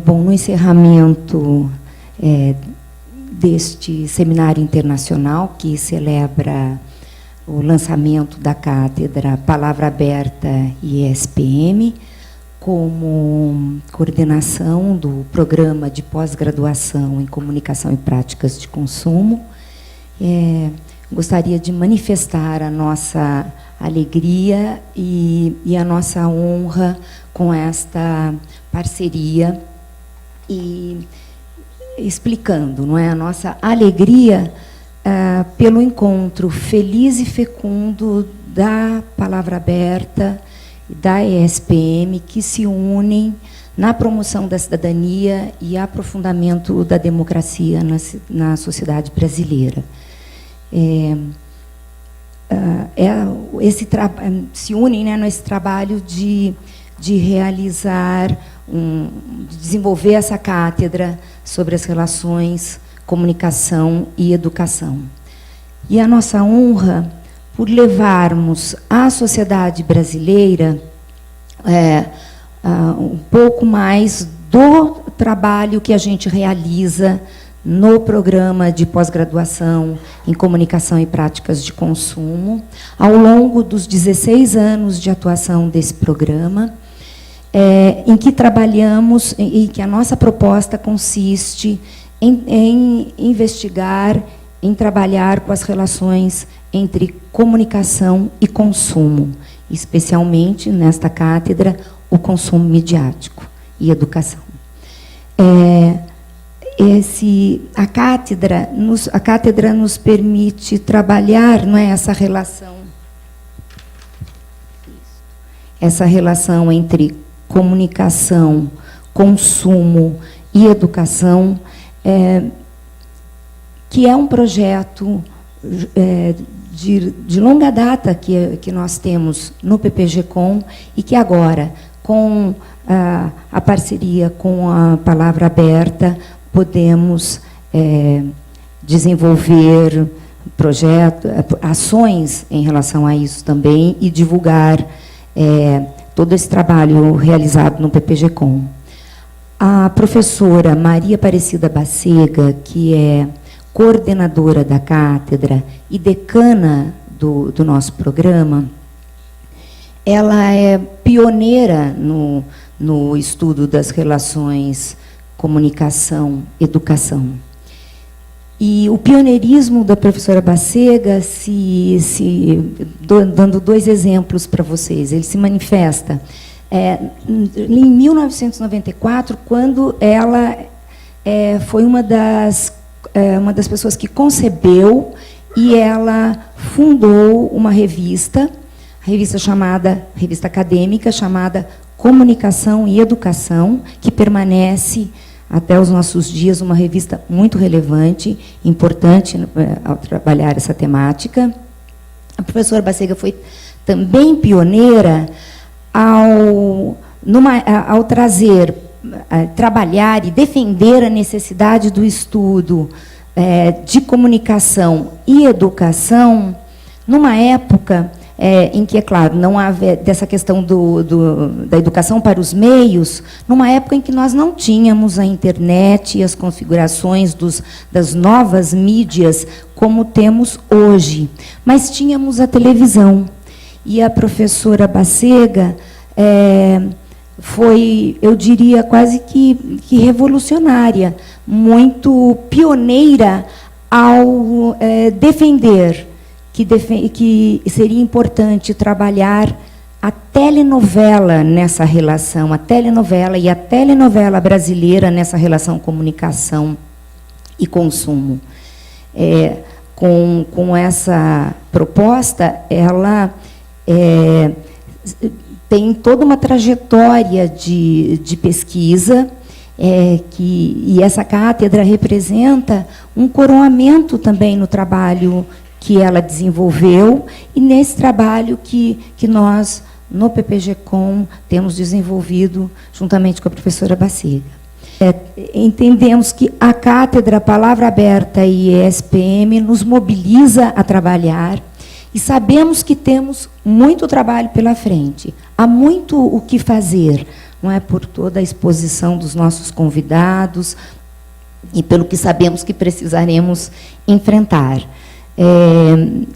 Bom, no encerramento deste seminário internacional, que celebra o lançamento da cátedra Palavra Aberta e ESPM, como coordenação do programa de pós-graduação em Comunicação e Práticas de Consumo, gostaria de manifestar a nossa alegria e a nossa honra com esta parceria e explicando, não é, a nossa alegria pelo encontro feliz e fecundo da Palavra Aberta e da ESPM, que se unem na promoção da cidadania e aprofundamento da democracia na sociedade brasileira. Se unem, né, nesse trabalho de realizar, de desenvolver essa cátedra sobre as relações, comunicação e educação. E a nossa honra por levarmos à sociedade brasileira um pouco mais do trabalho que a gente realiza no programa de pós-graduação em Comunicação e Práticas de Consumo, ao longo dos 16 anos de atuação desse programa, em que trabalhamos, e que a nossa proposta consiste em investigar, em trabalhar com as relações entre comunicação e consumo, especialmente, nesta cátedra, o consumo midiático e educação. A cátedra nos permite trabalhar, não é, essa relação entre comunicação, consumo e educação, que é um projeto de longa data que nós temos no PPG-Com e que agora, com a parceria com a Palavra Aberta, podemos desenvolver ações em relação a isso também e divulgar todo esse trabalho realizado no PPG-Com. A professora Maria Aparecida Bacega, que é coordenadora da cátedra e decana do nosso programa, ela é pioneira no estudo das relações comunicação-educação. E o pioneirismo da professora Bacega, dando 2 exemplos para vocês, ele se manifesta em 1994, quando ela foi uma das pessoas que concebeu e ela fundou uma revista acadêmica chamada Comunicação e Educação, que permanece até os nossos dias uma revista muito relevante, importante ao trabalhar essa temática. A professora Bacega foi também pioneira ao trabalhar e defender a necessidade do estudo de comunicação e educação, numa época em que, é claro, não havia dessa questão da educação para os meios, numa época em que nós não tínhamos a internet e as configurações das novas mídias como temos hoje, mas tínhamos a televisão. E a professora Bacega foi, eu diria, quase que revolucionária, muito pioneira ao defender que seria importante trabalhar a telenovela nessa relação, a telenovela brasileira nessa relação comunicação e consumo. Com essa proposta, ela tem toda uma trajetória de pesquisa, e essa cátedra representa um coroamento também no trabalho que ela desenvolveu e nesse trabalho que nós, no PPG-Com, temos desenvolvido juntamente com a professora Bacega. Entendemos que a cátedra Palavra Aberta e ESPM nos mobiliza a trabalhar e sabemos que temos muito trabalho pela frente. Há muito o que fazer, não é, por toda a exposição dos nossos convidados e pelo que sabemos que precisaremos enfrentar.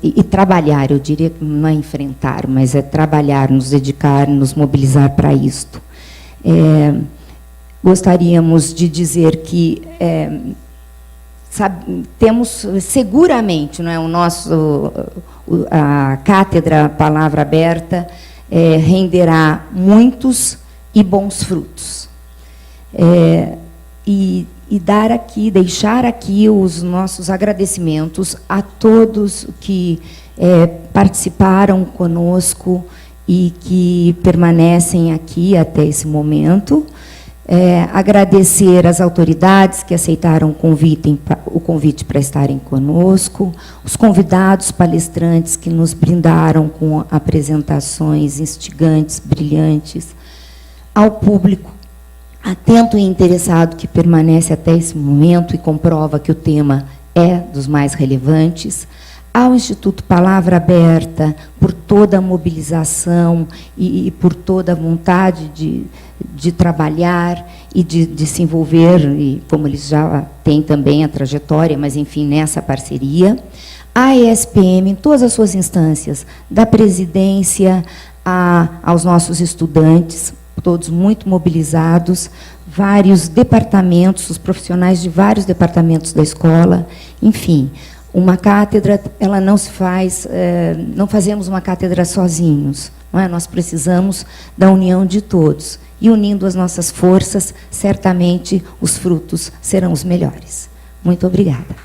E trabalhar, eu diria que não é enfrentar, mas é trabalhar, nos dedicar, nos mobilizar para isto. Gostaríamos de dizer que temos seguramente, não é, a cátedra Palavra Aberta renderá muitos e bons frutos. Deixar aqui os nossos agradecimentos a todos que participaram conosco e que permanecem aqui até esse momento. Agradecer às autoridades que aceitaram o convite para estarem conosco, os convidados palestrantes que nos brindaram com apresentações instigantes, brilhantes, ao público atento e interessado que permanece até esse momento e comprova que o tema é dos mais relevantes, ao Instituto Palavra Aberta por toda a mobilização e por toda a vontade de trabalhar e de se envolver, e como eles já têm também a trajetória, mas, enfim, nessa parceria, a ESPM, em todas as suas instâncias, da presidência aos nossos estudantes, todos muito mobilizados, vários departamentos, os profissionais de vários departamentos da escola, enfim, uma cátedra, ela não se faz, não fazemos uma cátedra sozinhos, não é? Nós precisamos da união de todos, e unindo as nossas forças, certamente os frutos serão os melhores. Muito obrigada.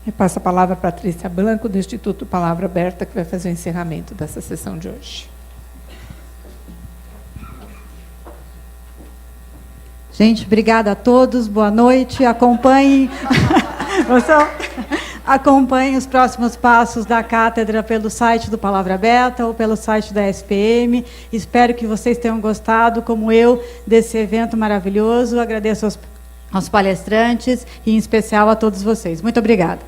Eu passo a palavra a Patrícia Blanco, do Instituto Palavra Aberta, que vai fazer o encerramento dessa sessão de hoje. Gente, obrigada a todos, boa noite. Acompanhem os próximos passos da cátedra pelo site do Palavra Aberta ou pelo site da SPM. Espero que vocês tenham gostado, como eu, desse evento maravilhoso. Agradeço aos palestrantes e, em especial, a todos vocês. Muito obrigada.